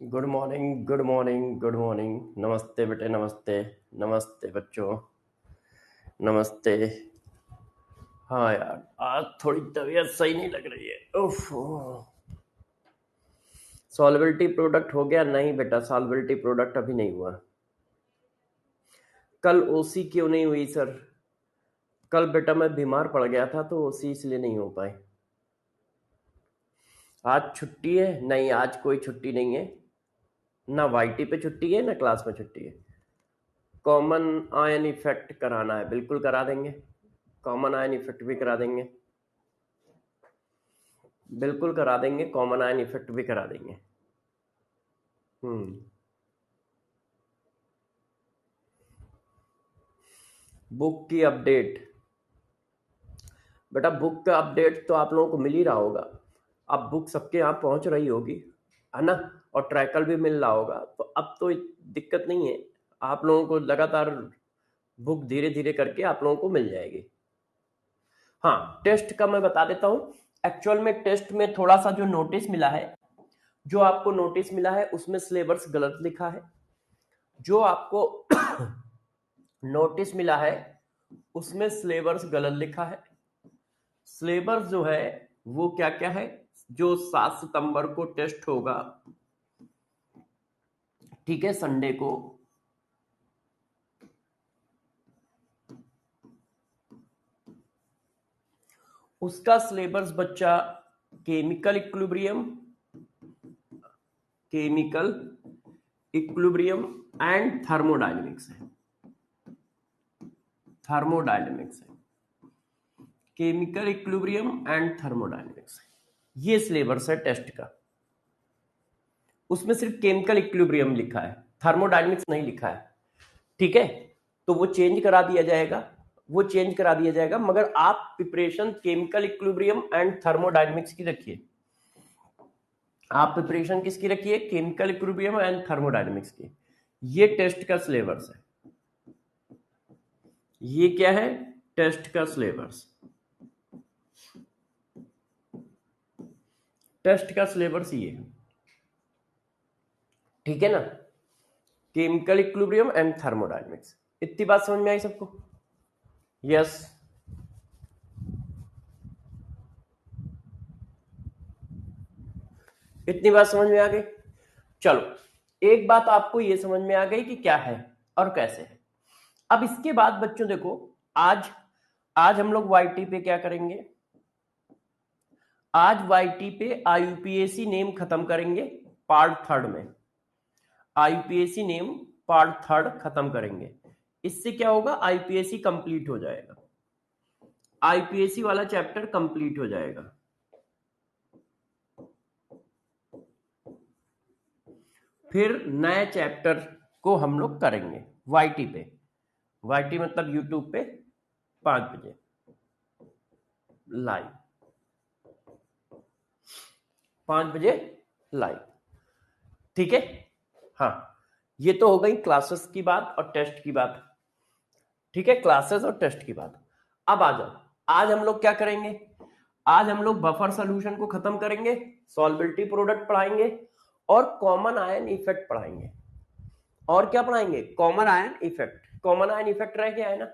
Good morning, good morning, good morning. नमस्ते बेटे, नमस्ते। नमस्ते बच्चों, नमस्ते। हाँ यार, आज थोड़ी तबीयत सही नहीं लग रही है। उफ। सॉल्वेबिलिटी प्रोडक्ट हो गया? नहीं बेटा, सॉल्वेबिलिटी प्रोडक्ट अभी नहीं हुआ। कल ओसी क्यों नहीं हुई सर? कल बेटा मैं बीमार पड़ गया था तो ओसी इसलिए नहीं हो पाई। आज छुट्टी है? नहीं, आज कोई छुट्टी नहीं है। ना वाईटी पे छुट्टी है, ना क्लास में छुट्टी है। कॉमन आयन इफेक्ट कराना है, बिल्कुल करा देंगे। कॉमन आयन इफेक्ट भी करा देंगे, बिल्कुल करा देंगे। कॉमन आयन इफेक्ट भी करा देंगे। बुक की अपडेट? बेटा बुक का अपडेट तो आप लोगों को मिल ही रहा होगा। अब बुक सबके यहाँ पहुंच रही होगी, है ना? और ट्रैकल भी मिल रहा होगा, तो अब तो दिक्कत नहीं है। आप लोगों को लगातार बुक धीरे धीरे करके आप लोगों को मिल जाएगी। हाँ, टेस्ट का मैं बता देता हूँ। एक्चुअल में टेस्ट में थोड़ा सा जो नोटिस मिला है, जो आपको नोटिस मिला है उसमें सिलेबस गलत लिखा है। जो आपको नोटिस मिला है उसमें सिलेबस गलत लिखा है। सिलेबस जो है वो क्या क्या है? जो 7 सितंबर को टेस्ट होगा, ठीक है, संडे को, उसका सिलेबस बच्चा chemical equilibrium, chemical equilibrium and thermodynamics है। थर्मोडायनेमिक्स है, केमिकल इक्विलिब्रियम एंड थर्मोडायनेमिक्स है। ये सिलेबस है टेस्ट का। उसमें सिर्फ केमिकल इक्विलिब्रियम लिखा है, थर्मोडायनेमिक्स नहीं लिखा है। ठीक है, तो वो चेंज करा दिया जाएगा, वो चेंज करा दिया जाएगा। मगर आप preparation chemical equilibrium and thermodynamics की रखिए। आप प्रिपरेशन किसकी रखिए? केमिकल इक्विलिब्रियम एंड थर्मोडायनेमिक्स की। ये टेस्ट का सिलेबस है। ये क्या है? टेस्ट का सिलेबस। टेस्ट का सिलेबस ये है, ठीक है ना? Chemical equilibrium and thermodynamics. इतनी बात समझ में आई सबको? यस। इतनी बात समझ में आ गई? चलो, एक बात आपको ये समझ में आ गई कि क्या है और कैसे है। अब इसके बाद बच्चों देखो, आज आज हम लोग वाईटी पे क्या करेंगे? आज वाईटी पे आईयूपीएसी नेम खत्म करेंगे पार्ट 3 में। आईयूपीएसी नेम पार्ट 3 खत्म करेंगे। इससे क्या होगा? आईपीएसी कंप्लीट हो जाएगा। आईपीएसी वाला चैप्टर कंप्लीट हो जाएगा। फिर नए चैप्टर को हम लोग करेंगे वाईटी पे। वाईटी मतलब यूट्यूब पे 5 बजे लाइव, 5 बजे लाइव। ठीक है? हाँ, ये तो हो गई क्लासेस की बात और टेस्ट की बात। ठीक है, क्लासेस और टेस्ट की बात। अब आ जाओ, आज हम लोग क्या करेंगे? आज हम लोग बफर सोल्यूशन को खत्म करेंगे, सॉल्वेबिलिटी प्रोडक्ट पढ़ाएंगे और कॉमन आयन इफेक्ट पढ़ाएंगे। और क्या पढ़ाएंगे? Common ion effect. Common ion effect रह गया है ना?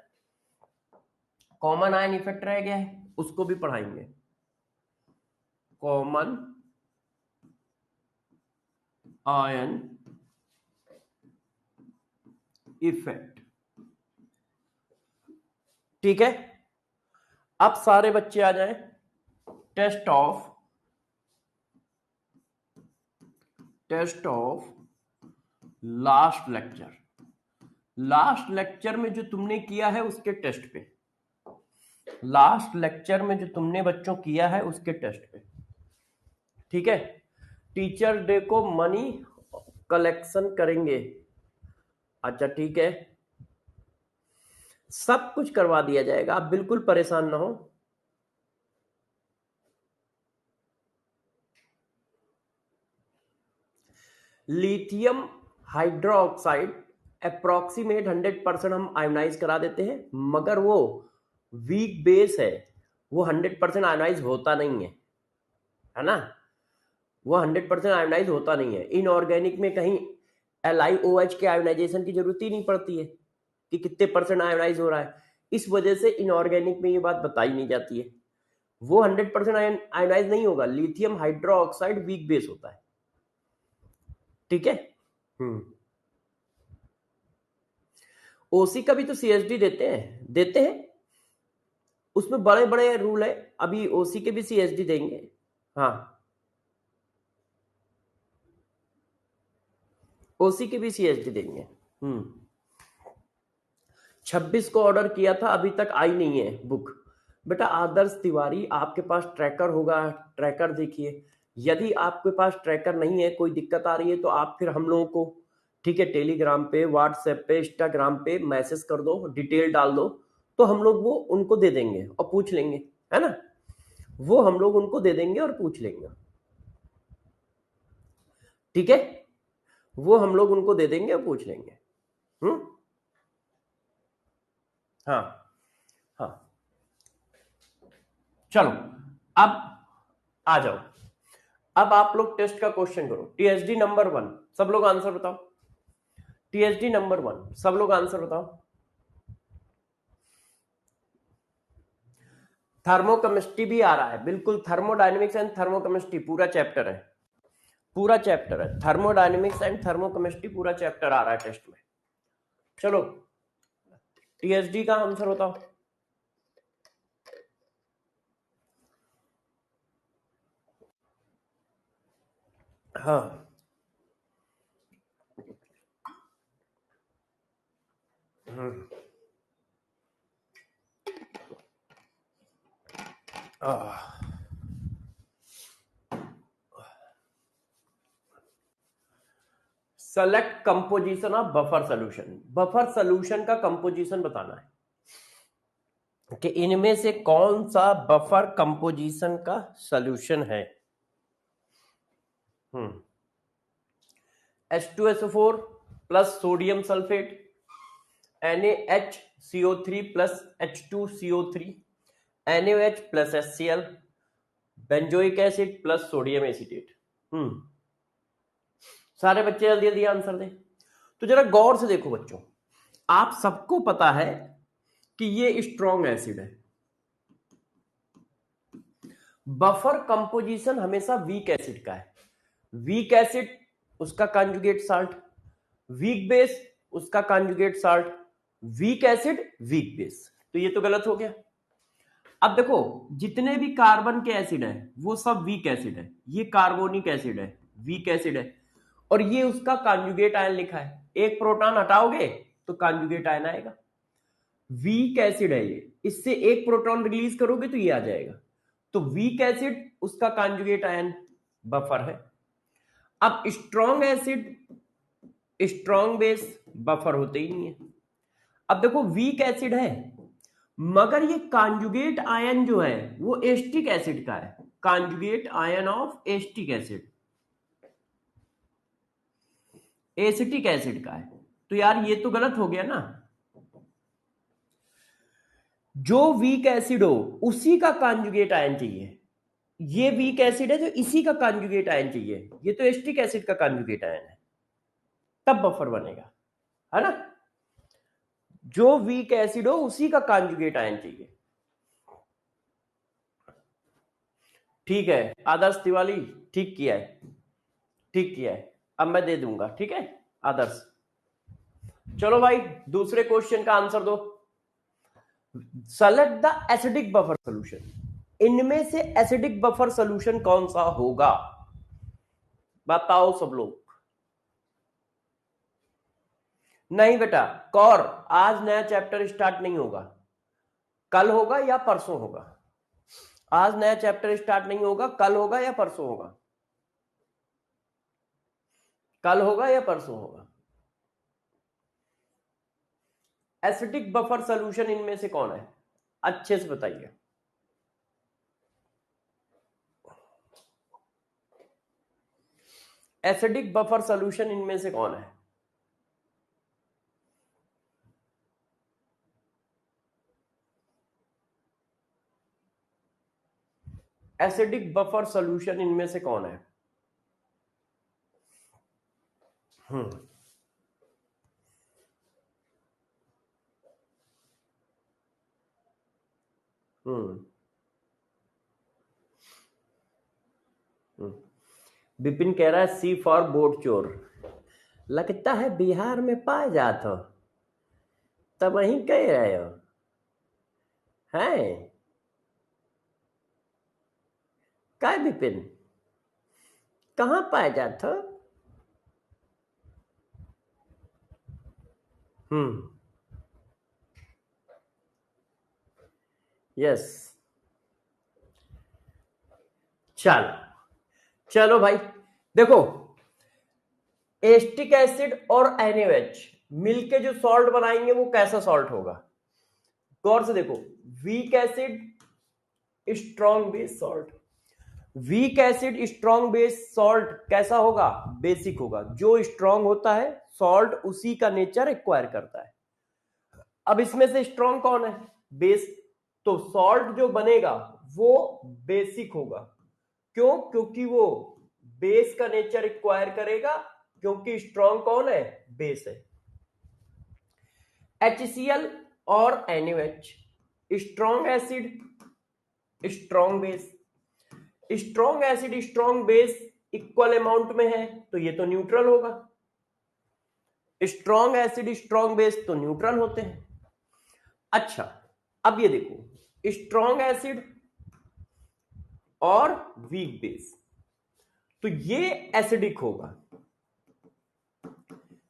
कॉमन आयन इफेक्ट रह गया है, उसको भी पढ़ाएंगे। कॉमन आयन इफेक्ट, ठीक है? अब सारे बच्चे आ जाएं। Test of last lecture. Last lecture में जो तुमने किया है उसके टेस्ट पे। लास्ट लेक्चर में जो तुमने बच्चों किया है उसके टेस्ट पे। ठीक है? टीचर डे को मनी कलेक्शन करेंगे। अच्छा, ठीक है, सब कुछ करवा दिया जाएगा, आप बिल्कुल परेशान ना हो। लिथियम हाइड्रोक्साइड अप्रोक्सीमेट 100% हम आयोनाइज करा देते हैं, मगर वो वीक बेस है, वो 100% आयोनाइज होता नहीं है ना? वो 100% आयोनाइज होता नहीं है। इनऑर्गेनिक में कहीं LiOH के आयोनाइजेशन की जरूरत ही नहीं पड़ती है कि कितने % आयोनाइज हो रहा है, इस वजह से इनऑर्गेनिक में ये बात बताई नहीं जाती है। वो 100% आयोनाइज नहीं होगा। लिथियम हाइड्रोक्साइड वीक बेस होता है, ठीक है। ओसी का भी तो CSD देते हैं, उसमें बड़े बड़े रूल है। अभी ओसी के भी CSD देंगे। हाँ, ओसी के भी CSD देंगे। 26 को ऑर्डर किया था, अभी तक आई नहीं है बुक। बेटा आदर्श तिवारी, आपके पास ट्रैकर होगा, ट्रैकर देखिए। यदि आपके पास ट्रैकर नहीं है, कोई दिक्कत आ रही है, तो आप फिर हम लोगों को, ठीक है, टेलीग्राम पे, व्हाट्सएप पे, इंस्टाग्राम पे मैसेज कर दो, डिटेल डाल दो, तो हम लोग वो उनको दे देंगे और पूछ लेंगे, है ना। वो हम लोग उनको दे देंगे और पूछ लेंगे, ठीक है। वो हम लोग उनको दे देंगे और पूछ लेंगे। हाँ हाँ, चलो अब आ जाओ। अब आप लोग टेस्ट का क्वेश्चन करो। TSD नंबर 1, सब लोग आंसर बताओ। TSD नंबर 1, सब लोग आंसर बताओ। थर्मोकेमिस्ट्री भी आ रहा है, बिल्कुल। थर्मोडायनेमिक्स एंड थर्मोकेमिस्ट्री पूरा चैप्टर है, पूरा चैप्टर है। थर्मोडायनेमिक्स एंड थर्मोकेमिस्ट्री पूरा चैप्टर आ रहा है टेस्ट में। चलो TSD का आंसर बताओ। हाँ, select composition of buffer solution. Buffer solution का कंपोजिशन बताना है कि इनमें से कौन सा बफर कंपोजिशन का सोल्यूशन है। H2SO4 plus sodium sulphate, NaHCO3 plus H2CO3, NaOH plus HCl, benzoic acid plus sodium acetate. सारे बच्चे जल्दी जल्दी आंसर दें। तो जरा गौर से देखो बच्चों, आप सबको पता है कि ये स्ट्रॉन्ग एसिड है। बफर कंपोजिशन हमेशा वीक एसिड का है। वीक एसिड उसका कॉन्जुगेट साल्ट, वीक बेस उसका conjugate salt, weak acid weak base. तो ये तो गलत हो गया। अब देखो, जितने भी कार्बन के एसिड है वो सब वीक एसिड है। ये कार्बोनिक एसिड है, वीक एसिड है, और ये उसका कॉन्जुगेट आयन लिखा है। एक प्रोटॉन हटाओगे तो कॉन्जुगेट आयन आएगा। वीक एसिड है ये, इससे एक प्रोटॉन रिलीज करोगे तो ये आ जाएगा। तो वीक एसिड उसका कॉन्जुगेट आयन बफर है। अब strong acid, strong base buffer होते ही नहीं है। अब देखो, वीक एसिड है मगर ये कॉन्जुगेट आयन जो है वो एस्टिक एसिड का है। Conjugate ion of acetic acid, acetic acid का है। तो यार ये तो गलत हो गया ना। जो वीक एसिड हो उसी का कॉन्जुगेट आयन चाहिए। ये वीक एसिड है तो इसी का कॉन्जुगेट आयन चाहिए। ये तो एस्टिक एसिड का कॉन्जुगेट आयन है, तब बफर बनेगा, है ना। जो वीक एसिड हो उसी का कॉन्जुगेट आयन चाहिए। ठीक है आदर्श तिवारी, ठीक किया है, ठीक किया है। अब मैं दे दूंगा, ठीक है आदर्श। चलो भाई, दूसरे क्वेश्चन का आंसर दो। Select the acidic buffer solution. इनमें से एसिडिक बफर सोल्यूशन कौन सा होगा, बताओ सब लोग। नहीं बेटा, कौर आज नया चैप्टर स्टार्ट नहीं होगा, कल होगा या परसों होगा। आज नया चैप्टर स्टार्ट नहीं होगा, कल होगा या परसों होगा। कल होगा या परसों होगा। एसिडिक बफर सोल्यूशन इनमें से कौन है, अच्छे से बताइए। एसिडिक बफर सोल्यूशन इनमें से कौन है। एसिडिक बफर सोल्यूशन इनमें से कौन है। हम्म हम्म हम्म। विपिन कह रहा है सी फॉर बोट चोर, लगता है बिहार में पाए जात हो, तब वहीं कह रहे हो हैं काय विपिन, कहाँ पाए जात हो? यस, चलो चलो भाई, देखो एस्टिक एसिड और NaOH मिलके जो सॉल्ट बनाएंगे वो कैसा सॉल्ट होगा? गौर से देखो, weak acid strong base salt, weak acid strong base salt कैसा होगा? बेसिक होगा। जो स्ट्रॉन्ग होता है सॉल्ट उसी का नेचर एक्वायर करता है। अब इसमें से स्ट्रॉन्ग कौन है? बेस। तो सॉल्ट जो बनेगा वो बेसिक होगा। क्यों? क्योंकि वो बेस का नेचर एक्वायर करेगा, क्योंकि स्ट्रॉन्ग कौन है? बेस है। HCl और NaOH strong acid strong base, strong acid strong base equal amount में है तो ये तो न्यूट्रल होगा। स्ट्रॉन्ग एसिड स्ट्रॉन्ग बेस तो न्यूट्रल होते हैं। अच्छा, अब ये देखो स्ट्रॉन्ग एसिड और वीक बेस, तो ये एसिडिक होगा,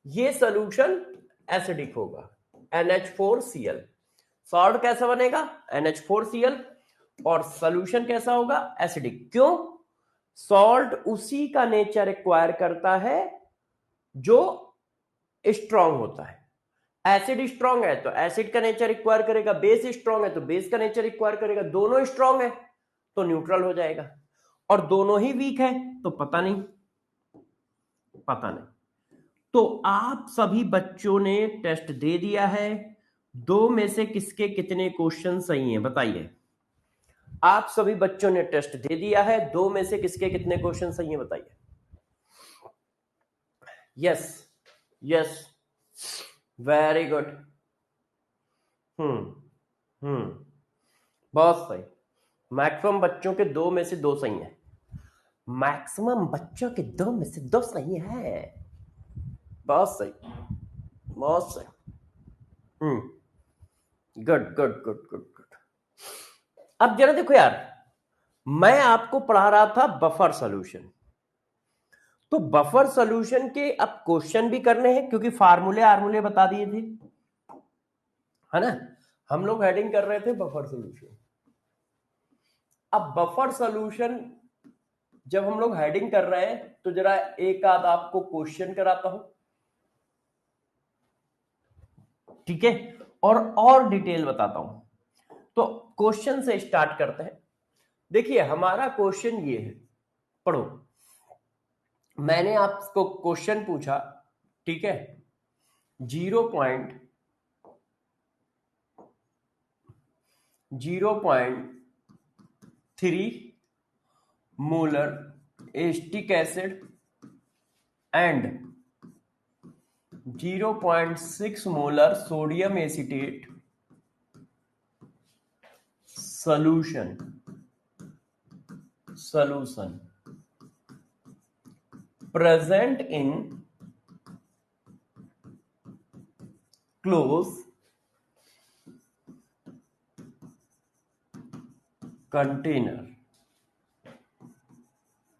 ये सॉल्यूशन एसिडिक होगा, NH4Cl। सॉल्ट कैसा बनेगा? NH4Cl। और सॉल्यूशन कैसा होगा? एसिडिक। क्यों? सॉल्ट उसी का नेचर एक्वायर करता है जो स्ट्रॉन्ग होता है। एसिड स्ट्रॉन्ग है तो एसिड का नेचर एक्वायर करेगा, बेस स्ट्रॉन्ग है तो बेस का नेचर एक्वायर करेगा। दोनों स्ट्रॉन्ग है तो न्यूट्रल हो जाएगा, और दोनों ही वीक है तो पता नहीं। तो आप सभी बच्चों ने टेस्ट दे दिया है। दो में से किसके कितने क्वेश्चन सही हैं बताइए? आप सभी बच्चों ने टेस्ट दे दिया है, दो में से किसके कितने क्वेश्चन सही हैं बताइए? Yes yes, very good. Hmm, बहुत सही। मैक्सिमम बच्चों के दो में से दो सही हैं। मैक्सिमम बच्चों के दो में से दो सही है। बहुत सही, बहुत सही। Good good good good good. अब जरा देखो यार, मैं आपको पढ़ा रहा था बफर सॉल्यूशन, तो बफर सॉल्यूशन के अब क्वेश्चन भी करने हैं, क्योंकि फार्मूले बता दिए थे, है ना? हम लोग हेडिंग कर रहे थे बफर सॉल्यूशन। अब बफर सॉल्यूशन जब हम लोग हेडिंग कर रहे हैं तो जरा एक आध आपको क्वेश्चन कराता हूं, ठीक है? और डिटेल बताता हूं। तो क्वेश्चन से स्टार्ट करते हैं। देखिए हमारा क्वेश्चन ये है, पढ़ो। मैंने आपको क्वेश्चन पूछा, ठीक है, 0.3 molar acetic acid and 0.6 molar sodium acetate solution present in closed container.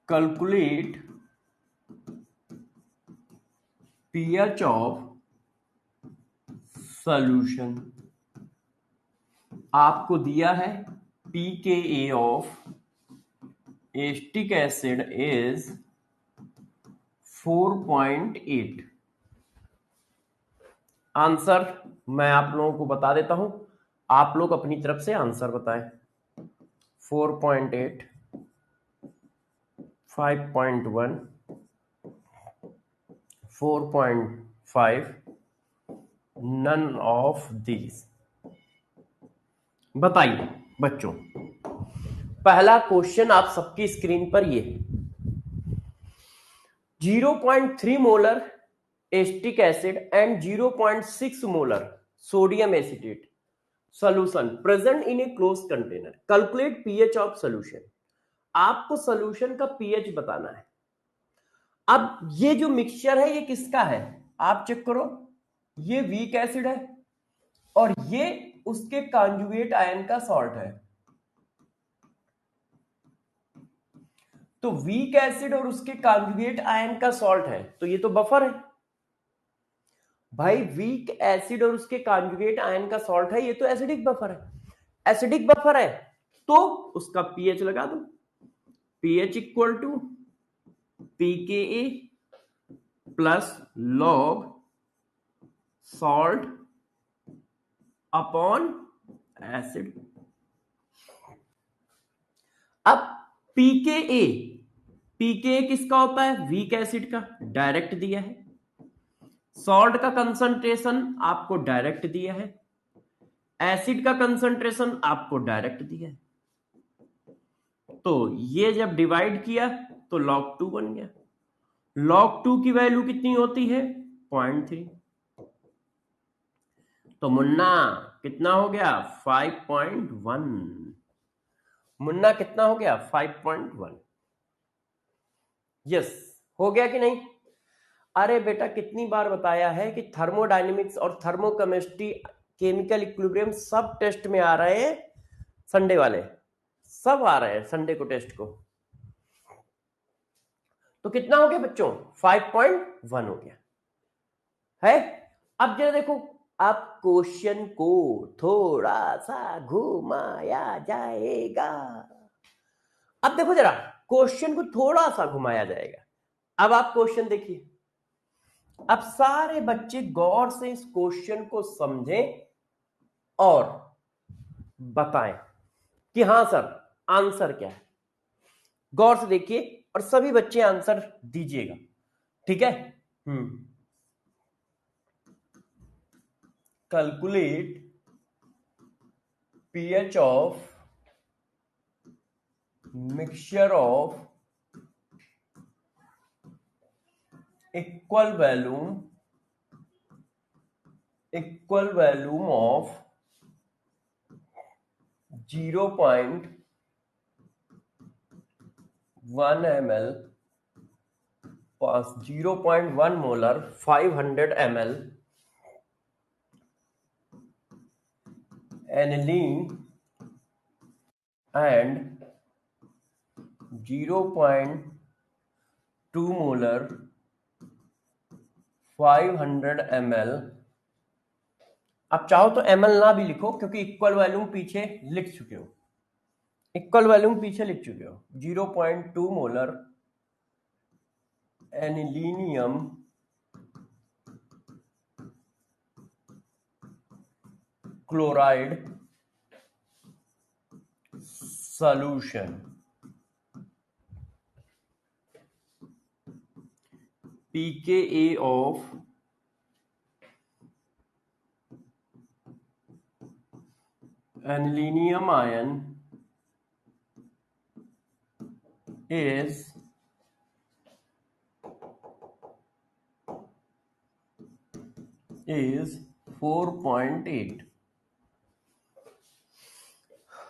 Calculate pH of solution. आपको दिया है pKa of acetic acid is 4.8। Answer मैं आप लोगों को बता देता हूं, आप लोग अपनी तरफ से आंसर बताएं। 4.8, 5.1, 4.5, none of these। बताइए बच्चों, पहला क्वेश्चन आप सबकी स्क्रीन पर ये 0.3 molar acetic acid and 0.6 molar sodium acetate solution present in a closed container. Calculate pH of solution. आपको सॉल्यूशन का पीएच बताना है। अब ये जो मिक्सचर है ये किसका है आप चेक करो, ये वीक एसिड है और ये उसके कॉन्जुगेट आयन का सॉल्ट है। तो वीक एसिड और उसके कॉन्जुगेट आयन का सॉल्ट है, तो ये तो बफर है भाई। वीक एसिड और उसके कॉन्जुगेट आयन का सॉल्ट है, ये तो एसिडिक बफर है। एसिडिक बफर है तो उसका पीएच लगा दो, pH equal to pKa plus log salt upon acid. अब पीकेए, पीकेए किसका होता है, वीक एसिड का, डायरेक्ट दिया है। सॉल्ट का कंसंट्रेशन आपको डायरेक्ट दिया है, एसिड का कंसंट्रेशन आपको डायरेक्ट दिया है। तो ये जब डिवाइड किया तो log 2 बन गया। log 2 की वैल्यू कितनी होती है 0.3। तो मुन्ना कितना हो गया 5.1। मुन्ना कितना हो गया 5.1। यस हो गया कि नहीं। अरे बेटा कितनी बार बताया है कि थर्मोडायनेमिक्स और थर्मोकेमिस्ट्री केमिकल इक्विलिब्रियम सब टेस्ट में आ रहे हैं, संडे वाले सब आ रहे हैं संडे को टेस्ट को। तो कितना हो गया बच्चों 5.1 हो गया है। अब जरा देखो, आप क्वेश्चन को थोड़ा सा घुमाया जाएगा। अब देखो जरा क्वेश्चन को थोड़ा सा घुमाया जाएगा। अब आप क्वेश्चन देखिए, अब सारे बच्चे गौर से इस क्वेश्चन को समझें और बताएं कि हां सर आंसर क्या है। गौर से देखिए और सभी बच्चे आंसर दीजिएगा, ठीक है। Calculate pH of mixture of equal volume of 0.1 ml 0.1 molar 500 ml aniline and 0.2 molar 500 ml। आप चाहो तो ml ना भी लिखो क्योंकि इक्वल वॉल्यूम पीछे लिख चुके हो, इक्वल वॉल्यूम पीछे लिख चुके हो। 0.2 molar anilinium chloride solution pKa of aniline ion is 4.8।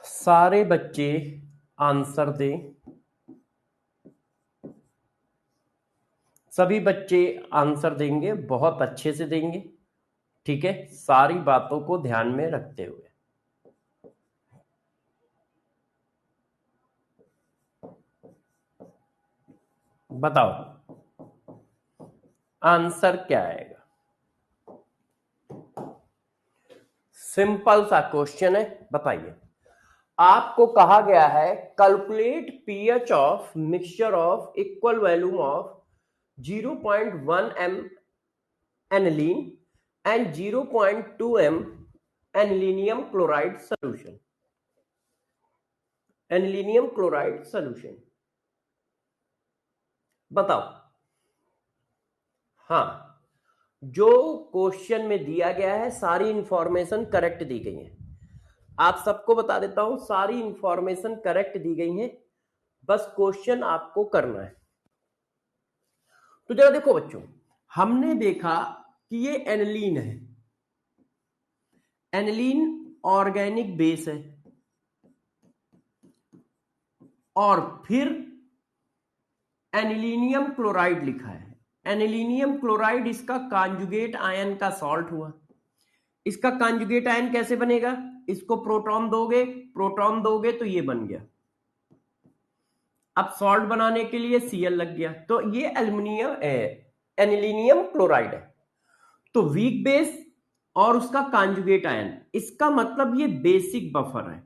सारे बच्चे आंसर दें, सभी बच्चे आंसर देंगे, बहुत अच्छे से देंगे, ठीक है, सारी बातों को ध्यान में रखते हुए। बताओ आंसर क्या आएगा। सिंपल सा क्वेश्चन है, बताइए। आपको कहा गया है calculate pH of mixture of equal volume of 0.1 m aniline and 0.2 m anilinium chloride solution। Anilinium chloride solution बताओ। हाँ, जो क्वेश्चन में दिया गया है सारी इंफॉर्मेशन करेक्ट दी गई है। आप सबको बता देता हूं, सारी इंफॉर्मेशन करेक्ट दी गई है, बस क्वेश्चन आपको करना है। तो जरा देखो बच्चों, हमने देखा कि ये एनिलीन है, एनिलीन ऑर्गेनिक बेस है, और फिर एनिलीनियम क्लोराइड लिखा है। एनिलीनियम क्लोराइड इसका कॉन्जुगेट आयन का सॉल्ट हुआ। इसका कॉन्जुगेट आयन कैसे बनेगा? इसको प्रोटॉन दोगे तो ये बन गया। अब सॉल्ट बनाने के लिए Cl लग गया, तो ये एनिलीनियम क्लोराइड है। तो वीक बेस और उसका कॉन्जुगेट आयन, इसका मतलब ये बेसिक बफर है।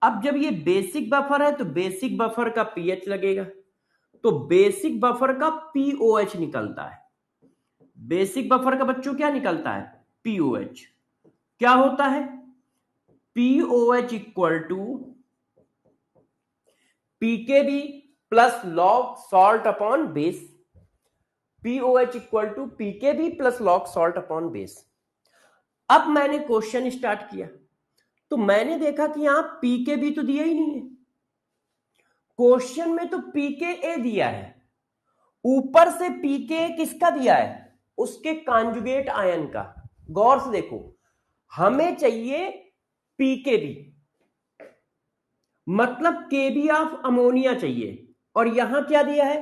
अब जब ये बेसिक बफर है तो बेसिक बफर का पीएच लगेगा, तो बेसिक बफर का पीओएच निकलता है। बेसिक बफर का बच्चों क्या निकलता है? पीओएच। क्या होता है? POH equal to pKb plus log salt upon base. POH equal to pKb plus log salt upon base. अब मैंने क्वेश्चन स्टार्ट किया तो मैंने देखा कि यहां पीकेबी तो दिया ही नहीं है, क्वेश्चन में तो पीकेए दिया है। ऊपर से पीके किसका दिया है? उसके कॉन्जुगेट आयन का। गौर से देखो, हमें चाहिए पीकेबी, मतलब केबी ऑफ अमोनिया चाहिए, और यहां क्या दिया है?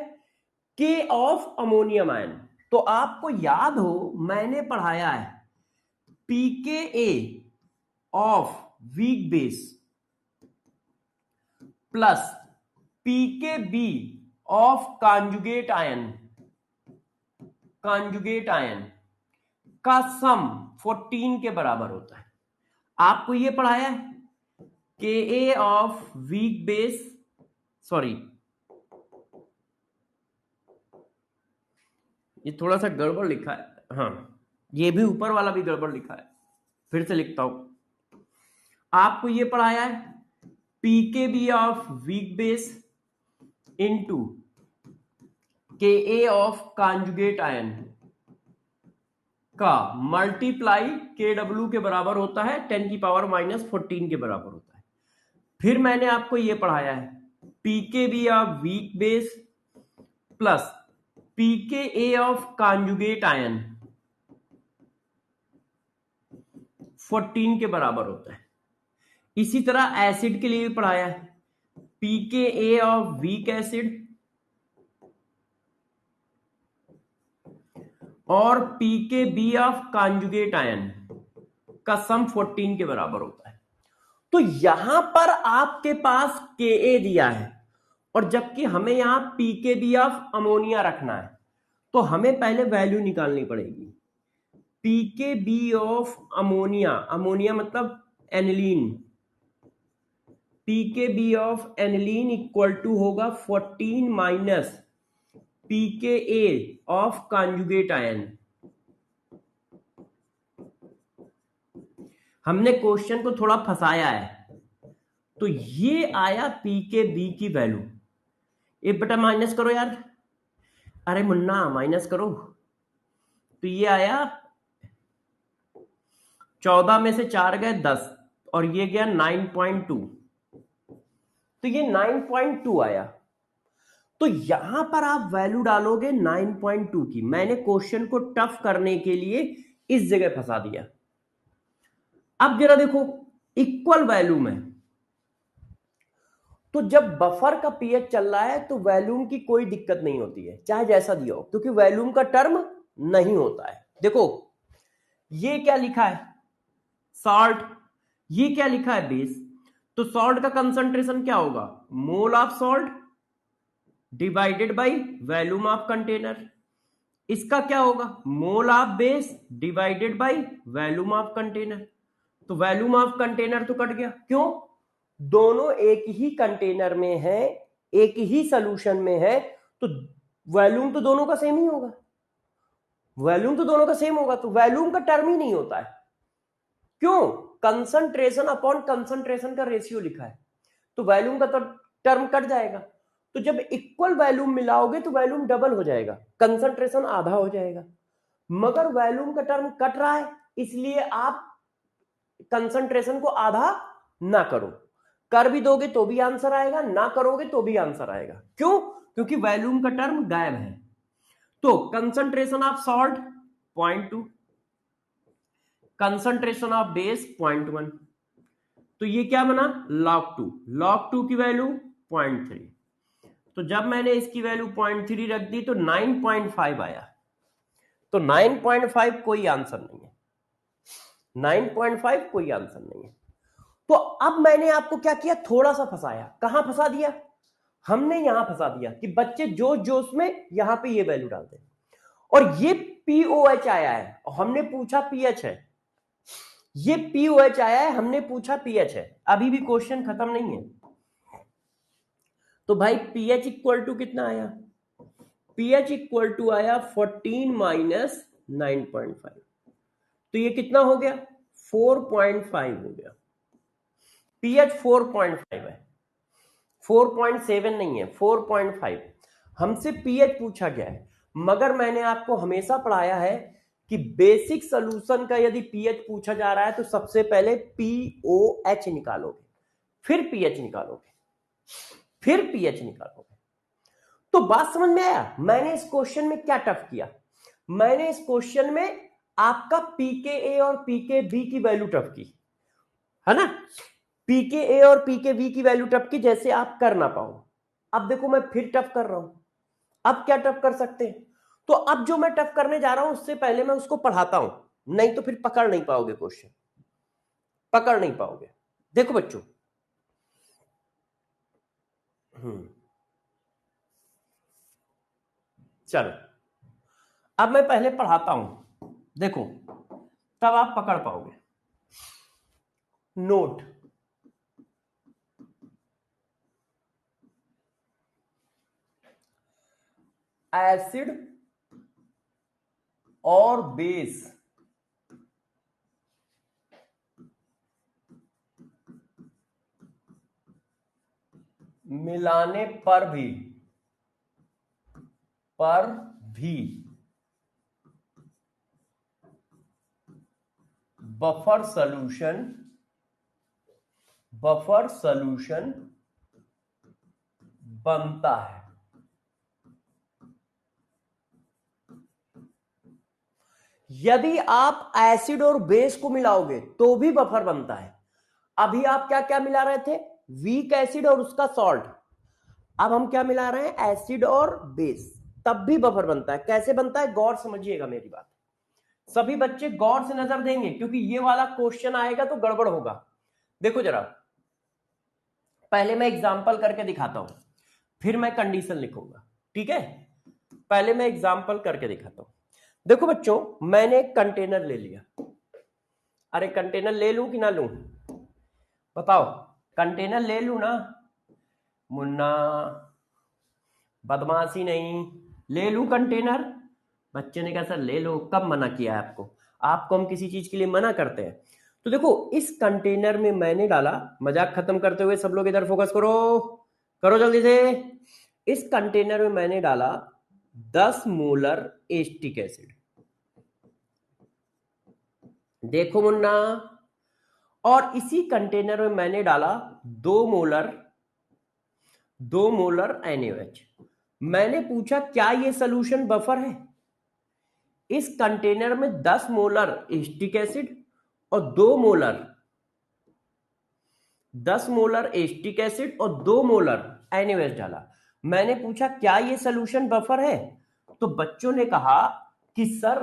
के ऑफ अमोनियम आयन। तो आपको याद हो मैंने पढ़ाया है pKa of weak base plus pKb of conjugate ion का सम 14 के बराबर होता है। आपको यह पढ़ाया है के ए ऑफ वीक बेस, सॉरी ये थोड़ा सा गड़बड़ लिखा है, हाँ ये भी ऊपर वाला भी गड़बड़ लिखा है, फिर से लिखता हूं। आपको यह पढ़ाया है pKb of weak base into के ए ऑफ कॉन्जुगेट आयन का मल्टीप्लाई के डब्ल्यू के बराबर होता है 10 की पावर -14 के बराबर होता है। फिर मैंने आपको यह पढ़ाया है pKb of weak base plus pKa of conjugate ion 14 के बराबर होता है। इसी तरह एसिड के लिए भी पढ़ाया है पीकेए ऑफ वीक एसिड और पीकेबी ऑफ कॉन्जुगेट आयन का सम 14 के बराबर होता है। तो यहां पर आपके पास के दिया है, और जबकि हमें यहां पीकेबी ऑफ अमोनिया रखना है, तो हमें पहले वैल्यू निकालनी पड़ेगी। पीकेबी ऑफ अमोनिया, अमोनिया मतलब aniline, pKb of aniline equal to होगा 14 minus pKa of conjugate ion. हमने क्वेश्चन को थोड़ा फंसाया है, तो ये आया पीकेबी की वैल्यू। ए बटा माइनस करो यार, अरे मुन्ना माइनस करो। तो ये आया 14 में से 4 गए 10, और ये गया 9.2, तो ये 9.2 आया। तो यहां पर आप वैल्यू डालोगे 9.2 की। मैंने क्वेश्चन को टफ करने के लिए इस जगह फंसा दिया। अब जरा देखो इक्वल वैल्यू में, तो जब बफर का पीएच चल रहा है तो वैल्यूम की कोई दिक्कत नहीं होती है, चाहे जैसा दिया हो, क्योंकि वैल्यूम का टर्म नहीं होता है। देखो ये क्या लिखा है? सॉल्ट। ये क्या लिखा है? बेस। तो सॉल्ट का कंसंट्रेशन क्या होगा? Mole of salt divided by volume of container. इसका क्या होगा? Mole of base divided by volume of container. तो वॉल्यूम ऑफ कंटेनर तो कट गया, क्यों? दोनों एक ही कंटेनर में है, एक ही सॉल्यूशन में है, तो वॉल्यूम तो दोनों का सेम ही होगा। वॉल्यूम तो दोनों का सेम होगा, तो वॉल्यूम का टर्म ही नहीं होता है। क्यों? कंसंट्रेशन अपॉन कंसंट्रेशन का रेशियो लिखा है, तो वॉल्यूम का तो टर्म कट जाएगा। तो जब इक्वल वॉल्यूम मिलाओगे तो वॉल्यूम डबल हो जाएगा, कंसंट्रेशन आधा हो जाएगा। मगर वॉल्यूम का टर्म कट रहा है, इसलिए आप कंसंट्रेशन को आधा ना करो। कर भी दोगे तो भी आंसर आएगा, ना करोगे तो भी आंसर आएगा। क्यों? क्योंकि वॉल्यूम का टर्म गायब है। तो concentration of salt 0.2, concentration of base 0.1, तो ये क्या बना log 2, log 2 की वैल्यू 0.3, तो जब मैंने इसकी वैल्यू 0.3 रख दी तो 9.5 आया, तो 9.5 कोई आंसर नहीं है, 9.5 कोई आंसर नहीं है। तो अब मैंने आपको क्या किया, थोड़ा सा फंसाया। कहां फंसा दिया, हमने यहां फंसा दिया कि बच्चे जोश जोश में यहां पे ये वैल्यू डालते हैं, और ये पीओएच आया है और हमने पूछा पीएच है, ये पीओएच आया है, हमने पूछा पीएच है, अभी भी क्वेश्चन खत्म नहीं है। तो भाई पीएच इक्वल टू कितना आया, पीएच इक्वल टू आया 14 माइनस 9.5, तो ये कितना हो गया 4.5 हो गया। पीएच 4.5 है, 4.7 नहीं है, 4.5। हमसे पीएच पूछा गया है, मगर मैंने आपको हमेशा पढ़ाया है कि बेसिक सॉल्यूशन का यदि पीएच पूछा जा रहा है तो सबसे पहले पीओएच निकालोगे, फिर पीएच निकालोगे, फिर पीएच निकालोगे। तो बात समझ में आया। मैंने इस क्वेश्चन में क्या टफ किया, मैंने इस क्वेश्चन में आपका पीके और पीके बी की वैल्यू टफ की है ना, पीके ए और पीके बी की वैल्यू टफ की, जैसे आप कर ना पाओ। अब देखो मैं फिर टफ कर रहा हूं, अब क्या टफ कर सकते हैं, तो अब जो मैं टफ करने जा रहा हूं उससे पहले मैं उसको पढ़ाता हूं, नहीं तो फिर पकड़ नहीं पाओगे क्वेश्चन, पकड़ नहीं पाओगे। देखो बच्चों, चलो अब मैं पहले पढ़ाता हूं, देखो तब आप पकड़ पाओगे। नोट, एसिड और बेस मिलाने पर भी बफर सॉल्यूशन बनता है। यदि आप एसिड और बेस को मिलाओगे तो भी बफर बनता है। अभी आप क्या क्या मिला रहे थे, वीक एसिड और उसका सॉल्ट, अब हम क्या मिला रहे हैं, एसिड और बेस, तब भी बफर बनता है। कैसे बनता है, गौर समझिएगा मेरी बात, सभी बच्चे गौर से नजर देंगे क्योंकि ये वाला क्वेश्चन आएगा तो गड़बड़ होगा। देखो जरा, पहले मैं एग्जांपल करके दिखाता हूं, फिर मैं कंडीशन लिखूंगा, ठीक है। पहले मैं एग्जांपल करके दिखाता हूं। देखो बच्चों, मैंने एक कंटेनर ले लिया, अरे कंटेनर ले लूं कि ना लूं, बताओ, कंटेनर ले लूं ना, मुन्ना बदमाशी नहीं, ले लूं कंटेनर। बच्चे ने कहा सर ले लो, कब मना किया है आपको, आपको हम किसी चीज के लिए मना करते हैं। तो देखो इस कंटेनर में मैंने डाला, मजाक खत्म करते हुए सब लोग इधर फोकस करो, करो जल्दी से। इस कंटेनर में मैंने डाला 10 मोलर एसिटिक एसिड, देखो मुन्ना, और इसी कंटेनर में मैंने डाला 2 मोलर NaOH। मैंने पूछा क्या ये सॉल्यूशन बफर है। इस कंटेनर में 10 मोलर एसिटिक एसिड और 2 मोलर 10 मोलर एसिटिक एसिड और 2 मोलर NaOH डाला। मैंने पूछा क्या ये सॉल्यूशन बफर है, तो बच्चों ने कहा कि सर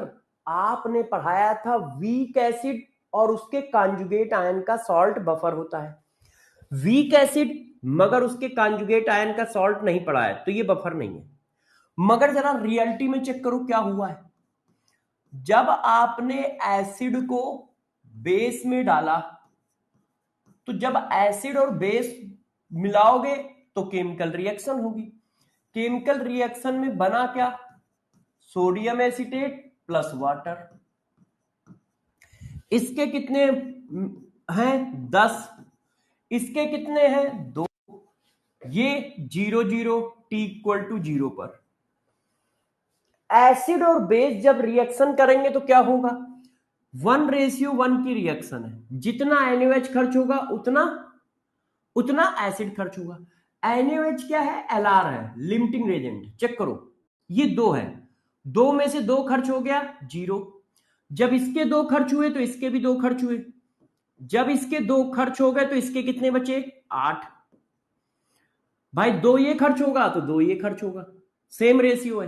आपने पढ़ाया था वीक एसिड और उसके कॉन्जुगेट आयन का सॉल्ट बफर होता है। वीक एसिड मगर उसके कॉन्जुगेट आयन का सॉल्ट नहीं पढ़ा है, तो ये बफर नहीं है। मगर जरा रियलिटी में चेक करो क्या हुआ है। जब आपने एसिड को बेस में डाला, तो जब एसिड और बेस मिलाओगे तो केमिकल रिएक्शन होगी। केमिकल रिएक्शन में बना क्या, सोडियम एसीटेट प्लस वाटर। इसके कितने हैं 10, इसके कितने हैं 2, ये 0 0 T इक्वल टू 0 पर एसिड और बेस जब रिएक्शन करेंगे तो क्या होगा, 1:1 की रिएक्शन है। जितना NaOH खर्च होगा उतना एसिड खर्च होगा। NaOH क्या है, LR है, लिमिटिंग रेजेंट। चेक करो ये 2 है, 2 में से 2 खर्च हो गया 0। जब इसके 2 खर्च हुए तो इसके भी 2 खर्च हुए। जब इसके 2 खर्च हो गए तो इसके कितने बचे 8। भाई 2 ये खर्च होगा तो 2 ये खर्च होगा, सेम रेशियो है।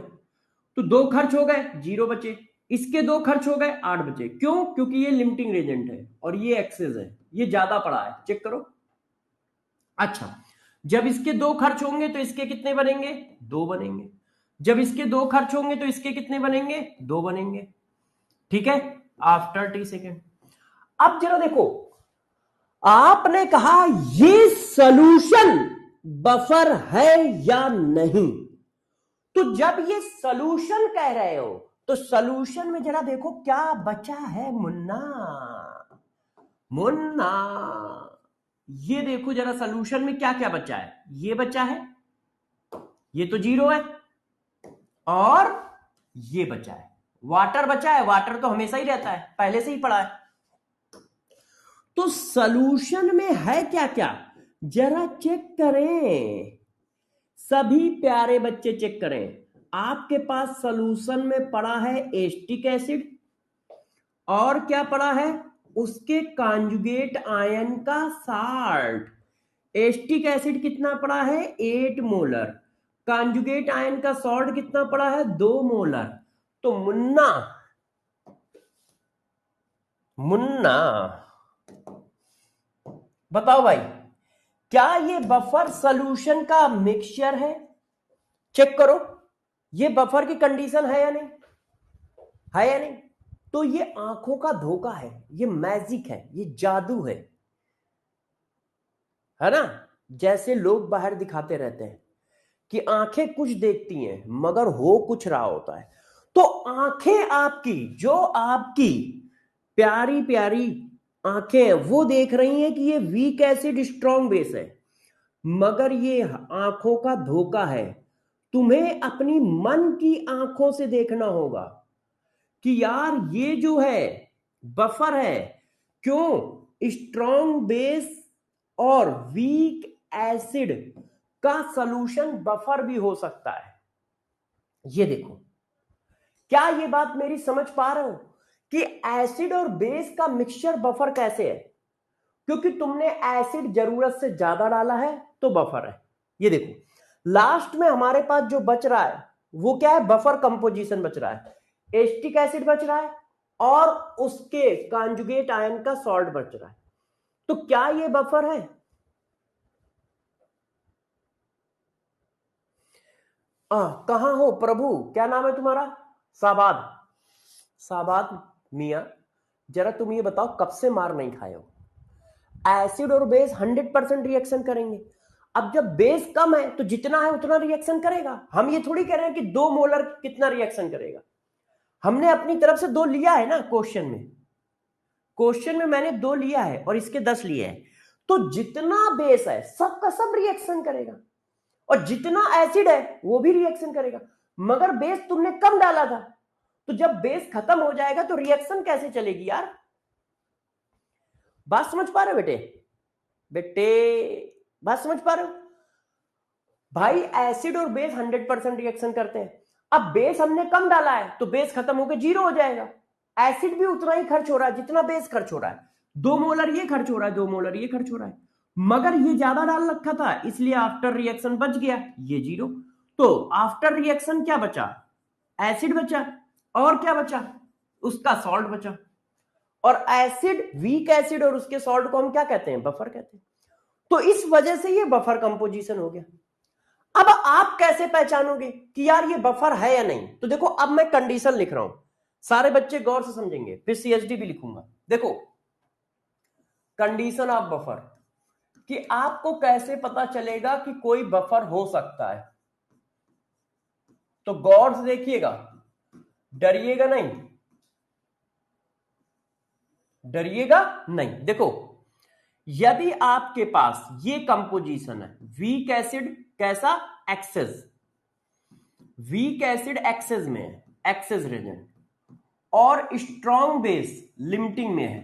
तो 2 खर्च हो गए 0 बचे, इसके 2 खर्च हो गए 8 बचे। क्यों? क्योंकि ये लिमिटिंग रेजेंट है और ये एक्सेस है, ये ज्यादा पड़ा है। चेक करो। अच्छा, जब इसके 2 खर्च होंगे तो इसके कितने बनेंगे 2 बनेंगे। जब इसके 2 खर्च होंगे तो इसके कितने बनेंगे 2 बनेंगे। ठीक है, आफ्टर t सेकेंड। अब जरा देखो, आपने कहा ये सॉल्यूशन बफर है या नहीं। तो जब ये सॉल्यूशन कह रहे हो तो सॉल्यूशन में जरा देखो क्या बचा है मुन्ना। मुन्ना ये देखो जरा सॉल्यूशन में क्या क्या बचा है। ये बचा है, ये तो 0 है, और ये बचा है वाटर बचा है। वाटर तो हमेशा ही रहता है, पहले से ही पड़ा है। तो सॉल्यूशन में है क्या क्या जरा चेक करें। सभी प्यारे बच्चे चेक करें। आपके पास सॉल्यूशन में पड़ा है एस्टिक एसिड, और क्या पड़ा है उसके कॉन्जुगेट आयन का साल्ट। एस्टिक एसिड कितना पड़ा है 8 मोलर, कॉन्जुगेट आयन का सॉल्ट कितना पड़ा है 2 मोलर। तो मुन्ना मुन्ना बताओ भाई, क्या ये बफर सॉल्यूशन का मिक्सचर है? चेक करो, ये बफर की कंडीशन है या नहीं, है या नहीं। तो ये आंखों का धोखा है, ये मैजिक है, ये जादू है ना। जैसे लोग बाहर दिखाते रहते हैं कि आंखें कुछ देखती हैं मगर हो कुछ रहा होता है। तो आंखें आपकी, जो आपकी प्यारी प्यारी आंखें हैं, वो देख रही हैं कि ये वीक एसिड स्ट्रॉन्ग बेस है, मगर ये आंखों का धोखा है। तुम्हें अपनी मन की आंखों से देखना होगा कि यार ये जो है बफर है, क्यों स्ट्रॉन्ग बेस और वीक एसिड का सॉल्यूशन बफर भी हो सकता है। ये देखो, क्या ये बात मेरी समझ पा रहे हो कि एसिड और बेस का मिक्सचर बफर कैसे है? क्योंकि तुमने एसिड जरूरत से ज्यादा डाला है तो बफर है। ये देखो, लास्ट में हमारे पास जो बच रहा है वो क्या है, बफर कंपोजिशन बच रहा है। एस्टिक एसिड बच रहा है और उसके कॉन्जुगेट आयन का सॉल्ट बच रहा है। तो क्या ये बफर है? कहां हो प्रभु, क्या नाम है तुम्हारा? साबाद। साबाद मियां, जरा तुम ये बताओ कब से मार नहीं खाए हो? एसिड और बेस 100% रिएक्शन करेंगे। अब जब बेस कम है तो जितना है उतना रिएक्शन करेगा। हम ये थोड़ी कह रहे हैं कि 2 मोलर कितना रिएक्शन करेगा। हमने अपनी तरफ से 2 लिया है ना क्वेश्चन में। क्वेश्चन में मैंने 2 लिया है और इसके 10 लिए हैं। तो जितना बेस है सबका सब रिएक्शन करेगा, और जितना एसिड है वो भी रिएक्शन करेगा। मगर बेस तुमने कम डाला था, तो जब बेस खत्म हो जाएगा तो रिएक्शन कैसे चलेगी यार? बात समझ पा रहे हो बेटे? बेटे बात समझ पा रहे हो? भाई एसिड और बेस 100% रिएक्शन करते हैं। अब बेस हमने कम डाला है तो बेस खत्म होकर 0 हो जाएगा। एसिड भी उतना ही खर्च हो रहा है जितना बेस खर्च हो रहा है। 2 मोलर ये खर्च हो रहा है, 2 मोलर ये खर्च हो रहा है, मगर ये ज्यादा डाल रखा था इसलिए आफ्टर रिएक्शन बच गया ये 0। तो आफ्टर रिएक्शन क्या बचा? एसिड बचा, और क्या बचा? उसका सॉल्ट बचा। और एसिड, वीक एसिड और उसके सॉल्ट को हम क्या कहते हैं? बफर कहते हैं। तो इस वजह से ये बफर कंपोजिशन हो गया। अब आप कैसे पहचानोगे कि यार ये बफर है या नहीं? तो देखो, अब मैं कंडीशन लिख रहा हूं, सारे बच्चे गौर से समझेंगे, फिर सीएचडी भी लिखूंगा। देखो, कंडीशन ऑफ बफर, कि आपको कैसे पता चलेगा कि कोई बफर हो सकता है। तो गौर से देखिएगा, डरिएगा नहीं, डरिएगा नहीं। देखो, यदि आपके पास ये कंपोजिशन है, वीक एसिड कैसा? एक्सेस, वीक एसिड एक्सेस में है, एक्सेस रेजेंट, और स्ट्रॉन्ग बेस लिमिटिंग में है,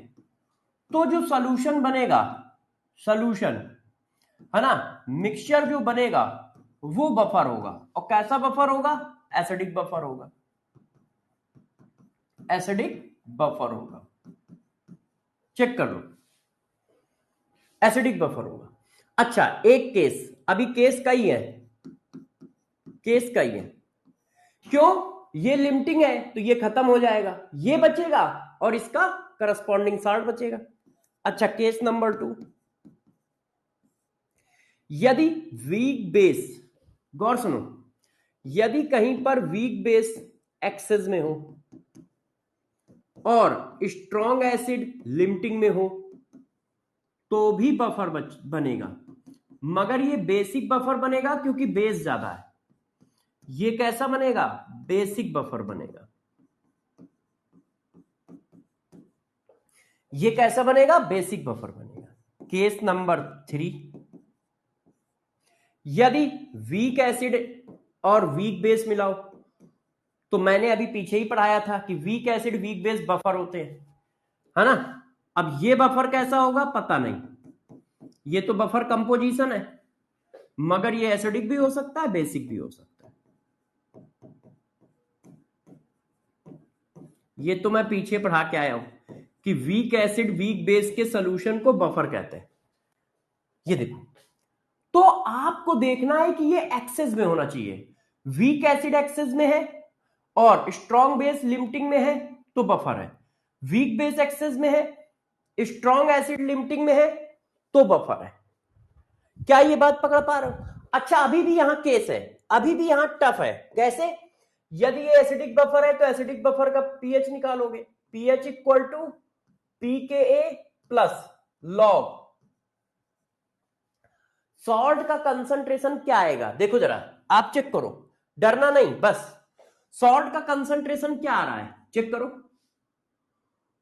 तो जो सॉल्यूशन बनेगा, सॉल्यूशन है ना, मिक्सचर जो बनेगा वो बफर होगा। और कैसा बफर होगा? एसिडिक बफर होगा। एसिडिक बफर होगा, चेक कर लो, एसिडिक बफर होगा। अच्छा एक केस, अभी केस का ही है, केस का ही है, क्यों, ये लिमिटिंग है तो ये खत्म हो जाएगा, ये बचेगा और इसका करस्पॉन्डिंग साल्ट बचेगा। अच्छा केस नंबर 2, यदि वीक बेस, गौर सुनो, यदि कहीं पर वीक बेस एक्सेस में हो और स्ट्रॉन्ग एसिड लिमिटिंग में हो तो भी बफर बनेगा, मगर ये बेसिक बफर बनेगा क्योंकि बेस ज्यादा है। ये कैसा बनेगा, बेसिक बफर बनेगा। ये कैसा बनेगा, बेसिक बफर बनेगा। केस नंबर 3, यदि वीक एसिड और वीक बेस मिलाओ, तो मैंने अभी पीछे ही पढ़ाया था कि weak acid weak base buffer होते हैं, है ना। अब ये बफर कैसा होगा पता नहीं, ये तो बफर कंपोजिशन है, मगर ये एसिडिक भी हो सकता है, बेसिक भी हो सकता है। ये तो मैं पीछे पढ़ा के आया हूं कि वीक एसिड वीक बेस के सोल्यूशन को बफर कहते हैं। ये देखो, तो आपको देखना है कि ये एक्सेस में होना चाहिए, वीक एसिड एक्सेस में है और स्ट्रॉन्ग बेस लिमिटिंग में है तो बफर है, वीक बेस एक्सेस में है, स्ट्रॉन्ग एसिड लिमिटिंग में है तो बफर है। क्या ये बात पकड़ पा रहे हो? अच्छा अभी भी यहां केस है, अभी भी यहां टफ है। कैसे, यदि ये एसिडिक बफर है तो एसिडिक बफर का पीएच निकालोगे, pH equal to pKa plus log salt का कंसंट्रेशन क्या आएगा, देखो जरा आप चेक करो, डरना नहीं, बस सॉल्ट का कंसंट्रेशन क्या आ रहा है चेक करो,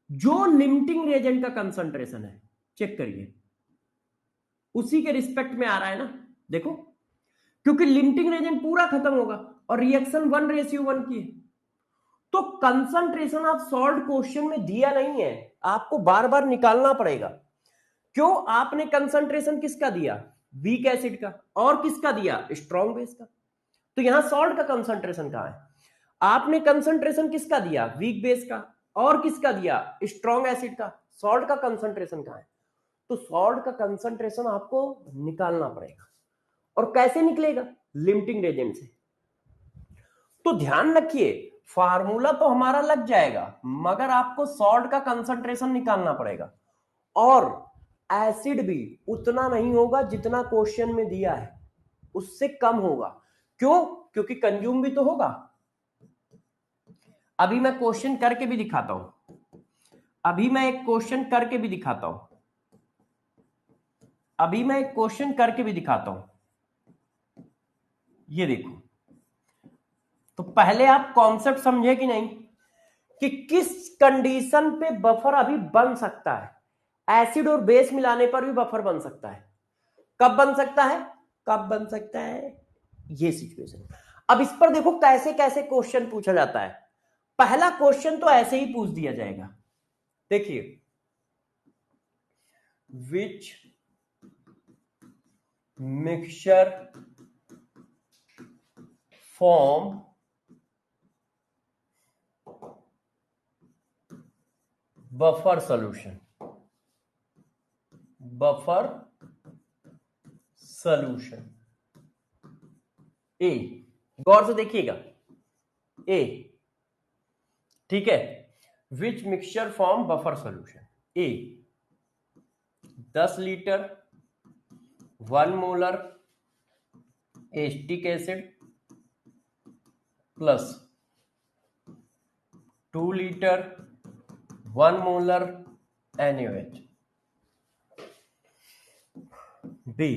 जो लिमिटिंग रिएजेंट का कंसंट्रेशन है चेक करिए, उसी के रिस्पेक्ट में आ रहा है ना, देखो, क्योंकि लिमिटिंग रिएजेंट पूरा खत्म होगा और रिएक्शन 1:1 की है, तो कंसंट्रेशन ऑफ सॉल्ट क्वेश्चन में दिया नहीं है, आपको बार बार निकालना पड़ेगा। क्यों, आपने कंसंट्रेशन किसका दिया, वीक एसिड का, और किसका दिया, स्ट्रॉन्ग बेस का, तो यहां सॉल्ट का कंसंट्रेशन कहां है, आपने कंसंट्रेशन किसका दिया, वीक बेस का, और किसका दिया, स्ट्रॉन्ग एसिड का, सॉल्ट का कंसंट्रेशन कहां है, तो सॉल्ट का कंसंट्रेशन आपको निकालना पड़ेगा। और कैसे निकलेगा, लिमिटिंग रेजेंट से। तो ध्यान रखिए, फार्मूला तो हमारा लग जाएगा, मगर आपको सॉल्ट का कंसंट्रेशन निकालना पड़ेगा, और एसिड भी उतना नहीं होगा जितना क्वेश्चन में दिया है, उससे कम होगा। क्यों, क्योंकि कंज्यूम भी तो होगा। अभी मैं क्वेश्चन करके भी दिखाता हूं, अभी मैं एक क्वेश्चन करके भी दिखाता हूं, अभी मैं एक क्वेश्चन करके भी दिखाता हूं। ये देखो, तो पहले आप कॉन्सेप्ट समझे कि नहीं, कि किस कंडीशन पे बफर अभी बन सकता है, एसिड और बेस मिलाने पर भी बफर बन सकता है, कब बन सकता है, कब बन सकता है, ये सिचुएशन। अब इस पर देखो कैसे कैसे क्वेश्चन पूछा जाता है। पहला क्वेश्चन तो ऐसे ही पूछ दिया जाएगा, देखिए, which mixture form buffer solution, buffer solution. ए, गौर से देखिएगा, ए, ठीक है, which mixture form buffer solution, A 10 litre 1 molar acetic acid plus 2 litre 1 molar NaOH। B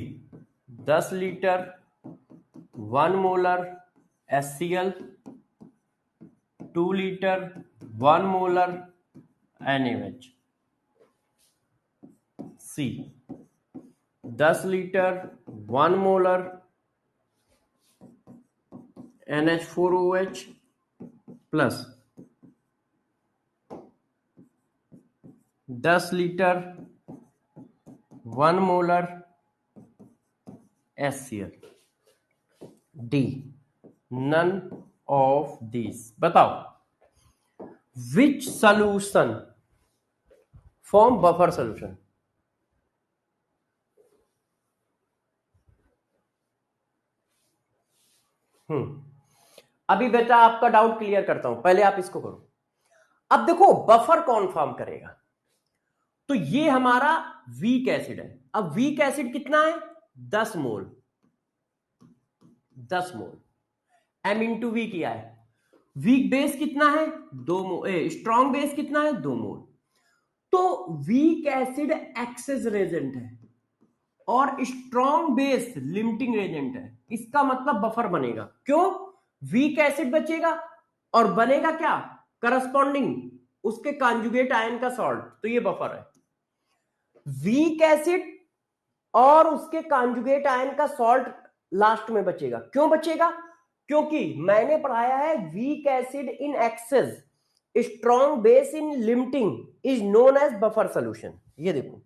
10 litre 1 molar HCl 2 litre 1 molar NaOH। C 10 litre 1 molar NH4OH plus 10 litre 1 molar HCl। D none of this. बताओ which solution form buffer solution? अभी बेटा आपका doubt clear करता हूं, पहले आप इसको करो। अब देखो बफर कौन फॉर्म करेगा, तो ये हमारा वीक एसिड है। अब वीक एसिड कितना है? 10 मोल। 10 मोल एम इंटू वी किया है। वीक बेस कितना है? 2 मोल। स्ट्रॉन्ग बेस कितना है? 2 मोल। तो वीक एसिड एक्सेस रेजेंट है और स्ट्रॉन्ग बेस लिमिटिंग रेजेंट है। इसका मतलब बफर बनेगा। क्यों? वीक एसिड बचेगा और बनेगा क्या? करस्पॉन्डिंग उसके कॉन्जुगेट आयन का सॉल्ट। तो ये बफर है। वीक एसिड और उसके कॉन्जुगेट आयन का सॉल्ट लास्ट में बचेगा। क्यों बचेगा? क्योंकि मैंने पढ़ाया है weak acid in excess, strong base in limiting is known as buffer solution. ये देखो,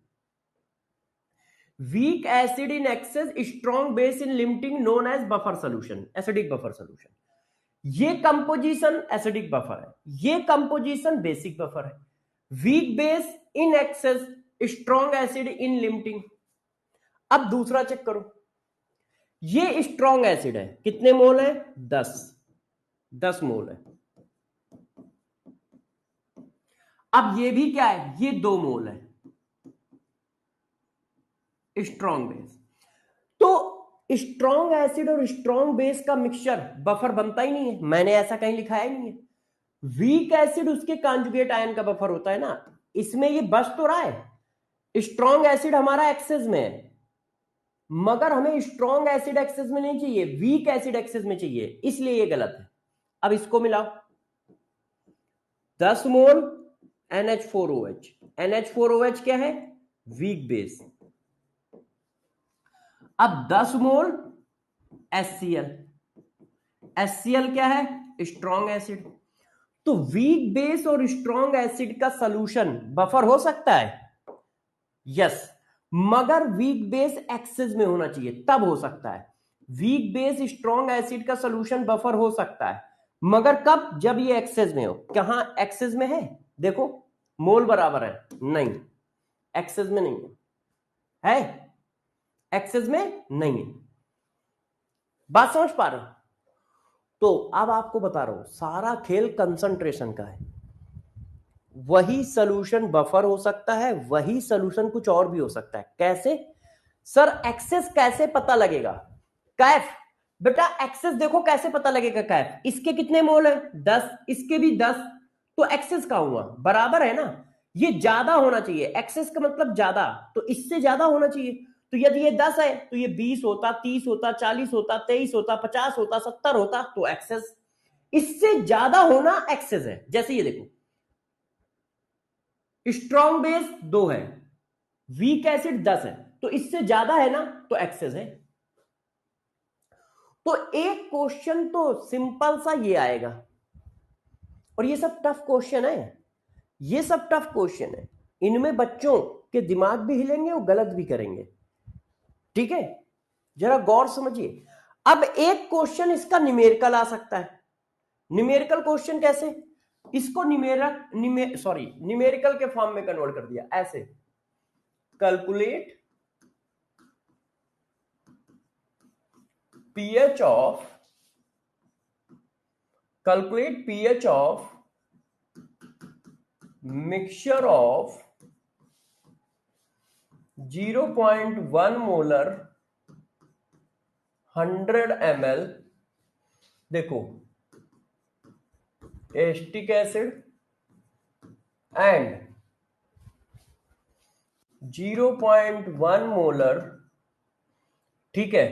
weak acid in excess, strong base in limiting known as buffer solution, acidic buffer solution. ये कंपोजिशन एसिडिक बफर है, ये composition basic buffer है। Weak base in excess, strong acid in limiting. अब दूसरा check करो, ये स्ट्रॉन्ग एसिड है, कितने मोल है? 10 मोल है। अब ये भी क्या है? ये 2 मोल है, स्ट्रॉन्ग बेस। तो स्ट्रॉन्ग एसिड और स्ट्रॉन्ग बेस का मिक्सचर बफर बनता ही नहीं है, मैंने ऐसा कहीं लिखाया ही नहीं है। वीक एसिड उसके कॉन्जुगेट आयन का बफर होता है ना, इसमें ये बच तो रहा है। स्ट्रॉन्ग एसिड हमारा एक्सेस में है, मगर हमें स्ट्रॉन्ग एसिड एक्सेस में नहीं चाहिए, वीक एसिड एक्सेस में चाहिए, इसलिए ये गलत है। अब इसको मिलाओ, 10 मोल NH4OH। NH4OH क्या है? Weak base. अब 10 मोल HCl। HCl क्या है? Strong acid. तो वीक बेस और स्ट्रॉन्ग एसिड का सॉल्यूशन बफर हो सकता है? यस, मगर वीक बेस एक्सेस में होना चाहिए, तब हो सकता है। वीक बेस स्ट्रॉन्ग एसिड का सॉल्यूशन बफर हो सकता है, मगर कब? जब ये एक्सेस में हो। कहां एक्सेस में है? देखो मोल बराबर है, नहीं एक्सेस में नहीं है, एक्सेस में नहीं है। बात समझ पा रहे हो? तो अब आपको बता रहा हूं, सारा खेल कंसंट्रेशन का है। वही सॉल्यूशन बफर हो सकता है, वही सॉल्यूशन कुछ और भी हो सकता है। कैसे सर? एक्सेस कैसे पता लगेगा? कैफ बेटा, एक्सेस देखो कैसे पता लगेगा। कैफ इसके कितने मोल है? 10, इसके भी 10, तो एक्सेस का हुआ बराबर है ना। ये ज्यादा होना चाहिए, एक्सेस का मतलब ज्यादा, तो इससे ज्यादा होना चाहिए। तो यदि ये 10 है तो ये 20 होता, 30 होता, 40 होता, 23 होता, 50 होता, 70 होता, तो एक्सेस। इससे ज्यादा होना एक्सेस है। जैसे ये देखो, स्ट्रॉन्ग बेस 2 है, वीक एसिड 10 है, तो इससे ज्यादा है ना, तो एक्सेस है। तो एक क्वेश्चन तो सिंपल सा ये आएगा, और ये सब टफ क्वेश्चन है, ये सब टफ क्वेश्चन है। इनमें बच्चों के दिमाग भी हिलेंगे और गलत भी करेंगे, ठीक है? जरा गौर समझिए। अब एक क्वेश्चन इसका न्यूमेरिकल आ सकता है। न्यूमेरिकल क्वेश्चन कैसे? इसको न्यूमेरिकल के फॉर्म में कन्वर्ट कर दिया ऐसे, calculate pH of mixture of 0.1 molar 100 ml, देखो, एस्टिक एसिड एंड 0.1 मोलर, ठीक है,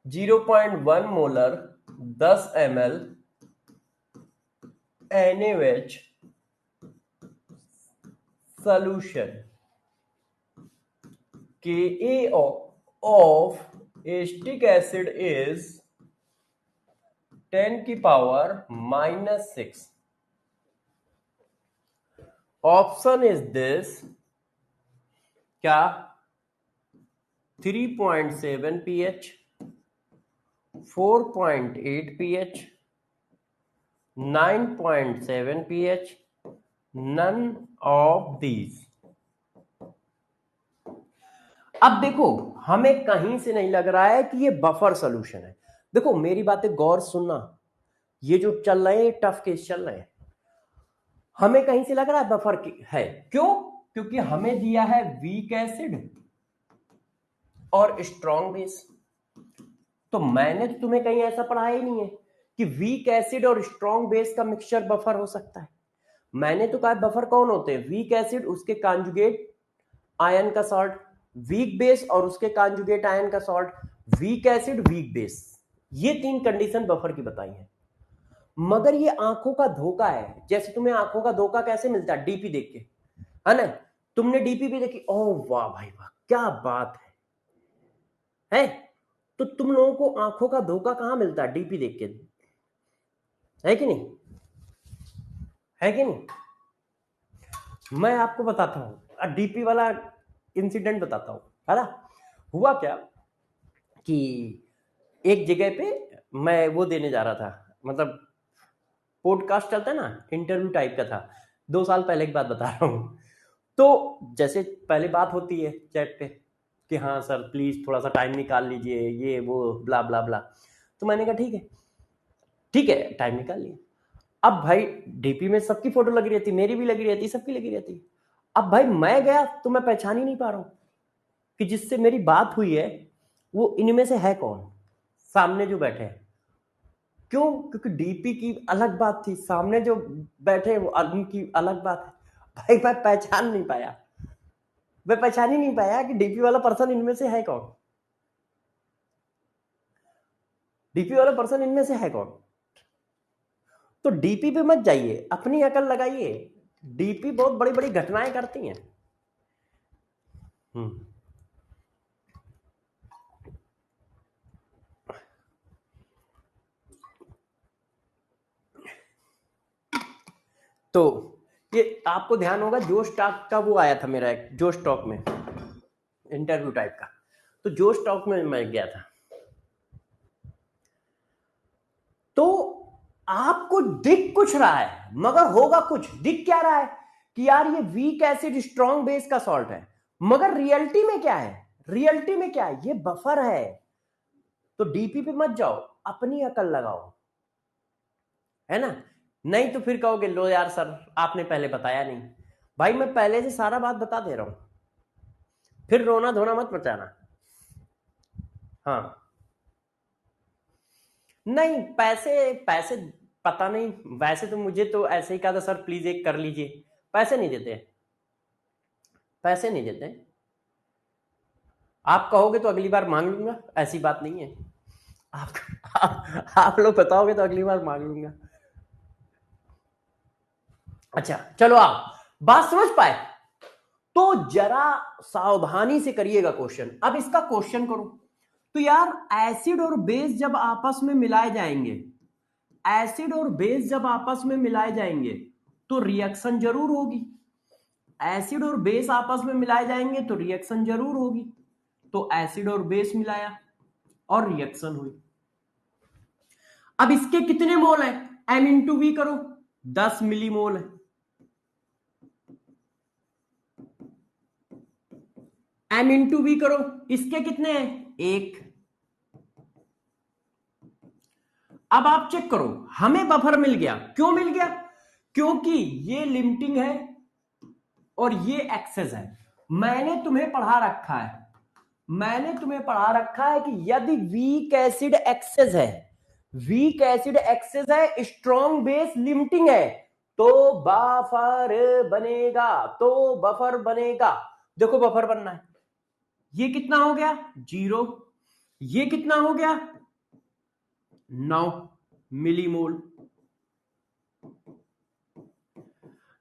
0.1 molar 10 ml NaOH solution, Ka of acetic acid is 10 की पावर -6. ऑप्शन इज दिस, क्या? 3.7 pH, 4.8 pH, 9.7 pH, none of these. अब देखो हमें कहीं से नहीं लग रहा है कि ये बफर सॉल्यूशन है। देखो मेरी बातें गौर सुनना, ये जो चल रहे हैं टफ केस चल रहे हैं, हमें कहीं से लग रहा है बफर है। क्यों? क्योंकि हमें दिया है वीक एसिड और स्ट्रॉन्ग बेस। तो मैंने तो तुम्हें कहीं ऐसा पढ़ाया ही नहीं है कि वीक एसिड और स्ट्रॉन्ग बेस का मिक्सचर बफर हो सकता है। मैंने तो कहा बफर कौन होते हैं? वीक एसिड उसके कॉन्जुगेट आयन का सॉल्ट, वीक बेस और उसके कॉन्जुगेट आयन का salt, weak acid weak base, ये तीन कंडीशन बफर की बताई है। मगर ये आंखों का धोखा है। जैसे तुम्हें आंखों का धोखा कैसे मिलता है? डीपी देख के, है ना? तुमने डीपी भी देखी, ओह वाह भाई वाह क्या बात है? तो तुम लोगों को आंखों का धोखा कहां मिलता है? डीपी देख के, है कि नहीं? है कि नहीं? मैं आपको बताता हूं, डीपी वाला इंसिडेंट बताता हूं, है ना? हुआ क्या कि एक जगह पे मैं वो देने जा रहा था, मतलब पॉडकास्ट चलता है ना, इंटरव्यू टाइप का था। 2 साल पहले की बात बता रहा हूं। तो जैसे पहले बात होती है चैट पे कि हाँ सर प्लीज थोड़ा सा टाइम निकाल लीजिए, ये वो ब्ला ब्ला ब्ला। तो मैंने कहा ठीक है टाइम निकाल लिया। अब भाई डीपी में सबकी फोटो लगी रहती, मेरी भी लगी रहती, सबकी लगी रहती। अब भाई मैं गया तो मैं पहचान ही नहीं पा रहा हूं कि जिससे मेरी बात हुई है वो इनमें से है कौन सामने जो बैठे हैं। क्यों? क्योंकि डीपी की अलग बात थी, सामने जो बैठे वो उनकी अलग बात है। भाई मैं पहचान नहीं पाया, मैं पहचान ही नहीं पाया कि डीपी वाला पर्सन इनमें से है कौन, डीपी वाला पर्सन इनमें से है कौन। तो डीपी पे मत जाइए, अपनी अकल लगाइए। डीपी बहुत बड़ी बड़ी घटनाएं करती हैं। तो ये आपको ध्यान होगा जोश टॉक का वो आया था मेरा एक जोश टॉक में इंटरव्यू टाइप का। तो जोश टॉक में मैं गया था। तो आपको दिख कुछ रहा है मगर होगा कुछ। दिख क्या रहा है कि यार ये वीक एसिड स्ट्रॉन्ग बेस का सॉल्ट है, मगर रियलिटी में क्या है? रियलिटी में क्या है? ये बफर है। तो डीपी पे मत जाओ, अपनी अकल लगाओ, है ना? नहीं तो फिर कहोगे लो यार सर आपने पहले बताया नहीं। भाई मैं पहले से सारा बात बता दे रहा हूं, फिर रोना धोना मत मचाना। हाँ नहीं पैसे पैसे पता नहीं, वैसे तो मुझे तो ऐसे ही कहा था सर प्लीज एक कर लीजिए। पैसे नहीं देते, पैसे नहीं देते। आप कहोगे तो अगली बार मांग लूंगा, ऐसी बात नहीं है। आप लोग बताओगे तो अगली बार मांग लूंगा। अच्छा चलो आप बात समझ पाए तो जरा सावधानी से करिएगा क्वेश्चन। अब इसका क्वेश्चन करो तो यार एसिड और बेस जब आपस में मिलाए जाएंगे, एसिड और बेस जब आपस में मिलाए जाएंगे तो रिएक्शन जरूर होगी। एसिड और बेस आपस में मिलाए जाएंगे तो रिएक्शन जरूर होगी। तो एसिड और बेस मिलाया और रिएक्शन हुई। अब इसके कितने मोल है? एम इंटू वी करो, 10 मिलीमोल है। एम इंटू वी करो, इसके कितने हैं? 1। अब आप चेक करो, हमें बफर मिल गया। क्यों मिल गया? क्योंकि ये लिमिटिंग है और ये एक्सेस है। मैंने तुम्हें पढ़ा रखा है, मैंने तुम्हें पढ़ा रखा है कि यदि वीक एसिड एक्सेस है, वीक एसिड एक्सेस है, स्ट्रॉन्ग बेस लिमिटिंग है, तो बफर बनेगा, तो बफर बनेगा। देखो बफर बनना है। ये कितना हो गया? 0। ये कितना हो गया? 9 मिलीमोल।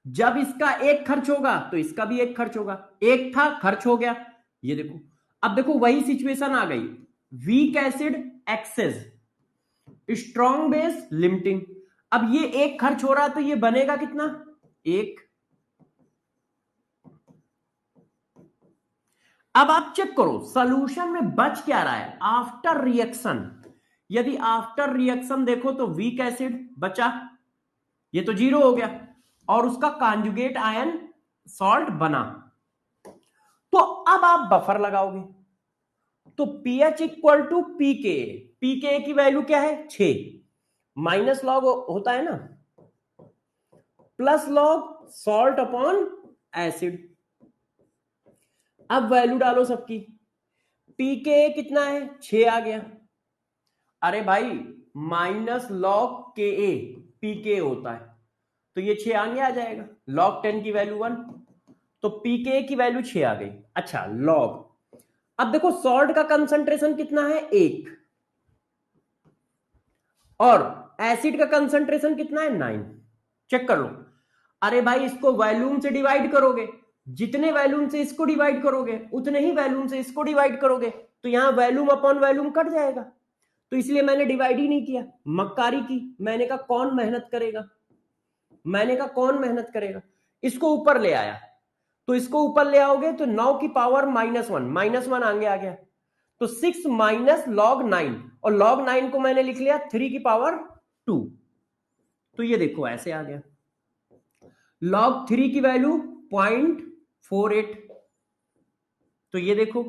जब इसका 1 खर्च होगा तो इसका भी 1 खर्च होगा। 1 था खर्च हो गया। ये देखो, अब देखो वही सिचुएशन आ गई। Weak acid excess, strong base limiting. अब ये 1 खर्च हो रहा है तो ये बनेगा कितना? 1। अब आप चेक करो सॉल्यूशन में बच क्या रहा है आफ्टर रिएक्शन। यदि आफ्टर रिएक्शन देखो तो वीक एसिड बचा, ये तो 0 हो गया, और उसका कॉन्जुगेट आयन सॉल्ट बना, तो अब आप बफर लगाओगे, तो pH equal to pKa, pKa की वैल्यू क्या है 6, माइनस लॉग होता है ना, plus log salt upon acid. अब वैल्यू डालो सबकी, pKa कितना है 6 आ गया, अरे भाई माइनस लॉग Ka pKa होता है, तो ये 6 आगे आ जाएगा, लॉग 10 की वैल्यू 1, तो pKa की वैल्यू 6 आ गई। अच्छा लॉग, अब देखो सॉल्ट का कंसंट्रेशन कितना है 1 और एसिड का कंसंट्रेशन कितना है 9, चेक कर लो। अरे भाई इसको वॉल्यूम से डिवाइड करोगे, जितने वॉल्यूम से इसको डिवाइड करोगे उतने ही वॉल्यूम से इसको डिवाइड करोगे, तो यहां वॉल्यूम अपॉन वॉल्यूम कट जाएगा, तो इसलिए मैंने डिवाइड ही नहीं किया, मक्कारी की। मैंने कहा कौन मेहनत करेगा, मैंने कहा कौन मेहनत करेगा, इसको ऊपर ले आया, तो इसको ऊपर ले आओगे तो 9 की पावर -1 आगे आ गया, तो 6 माइनस लॉग 9, और लॉग 9 को मैंने लिख लिया 3 की पावर 2, तो ये देखो ऐसे आ गया, लॉग 3 की वैल्यू 0.48, तो ये देखो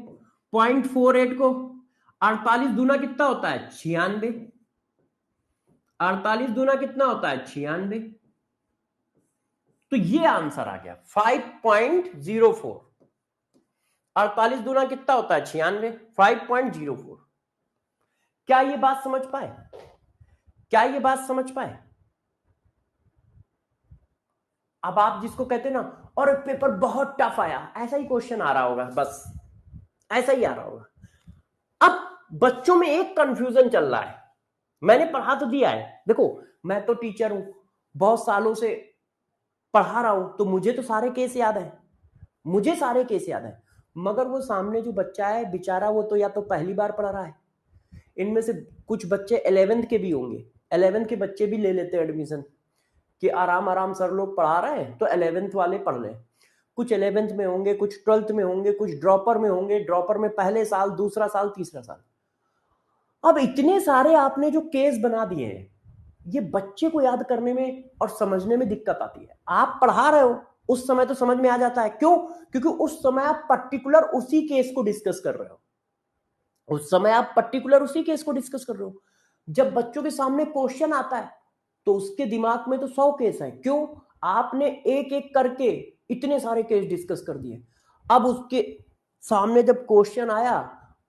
0.48 को 48 दूना कितना होता है 96, 48 दूना कितना होता है 96, तो ये आंसर आ गया 5.04। 48 दूना कितना होता है 96, 5.04। क्या ये बात समझ पाए, क्या ये बात समझ पाए? अब आप जिसको कहते ना और पेपर बहुत टफ आया, ऐसा ही क्वेश्चन आ रहा होगा, बस ऐसा ही आ रहा होगा। अब बच्चों में एक कंफ्यूजन चल रहा है, मैंने पढ़ा तो दिया है, देखो मैं तो टीचर हूं, बहुत सालों से पढ़ा रहा हूं, तो मुझे तो सारे केस याद है, मुझे सारे केस याद है, मगर वो सामने जो बच्चा है बेचारा, वो तो या तो पहली बार पढ़ रहा है, इनमें से कुछ बच्चे 11th के भी होंगे, 11th के बच्चे भी ले लेते हैं एडमिशन कि आराम आराम सर लोग पढ़ा रहे हैं तो 11th वाले पढ़ लें, कुछ 11th में होंगे, कुछ 12th में होंगे, कुछ ड्रॉपर में होंगे, ड्रॉपर में पहले साल, दूसरा साल, तीसरा साल। अब इतने सारे आपने जो केस बना दिए हैं, ये बच्चे को याद करने में और समझने में दिक्कत आती है। आप पढ़ा रहे हो उस समय तो समझ में आ जाता है, क्यों? क्योंकि उस समय आप पर्टिकुलर उसी केस को डिस्कस कर रहे हो, उस समय आप पर्टिकुलर उसी केस को डिस्कस कर रहे हो। जब बच्चों के सामने क्वेश्चन आता है तो उसके दिमाग में तो 100 केस है, क्यों? आपने एक एक करके इतने सारे केस डिस्कस कर दिए। अब उसके सामने जब क्वेश्चन आया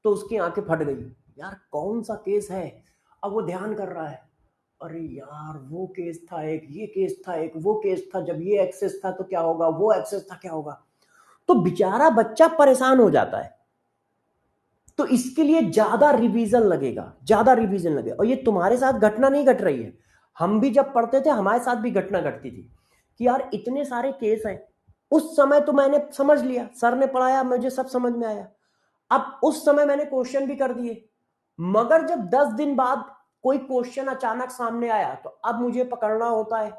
तो उसकी आंखें फट गई, यार कौन सा केस है? अब वो ध्यान कर रहा है, अरे यार वो केस था एक, ये केस था एक, वो केस था, जब ये एक्सेस था तो क्या होगा, वो एक्सेस था क्या होगा, तो बेचारा बच्चा परेशान हो जाता है। तो इसके लिए ज्यादा रिवीजन लगेगा, ज्यादा रिवीजन लगेगा। और ये तुम्हारे साथ घटना नहीं घट रही है, हम भी जब पढ़ते थे हमारे साथ भी घटना घटती थी कि यार इतने सारे केस हैं, उस समय तो मैंने समझ लिया, सर ने पढ़ाया, मुझे सब समझ में आया, अब उस समय मैंने क्वेश्चन भी कर दिए, मगर जब 10 दिन बाद कोई क्वेश्चन अचानक सामने आया तो अब मुझे पकड़ना होता है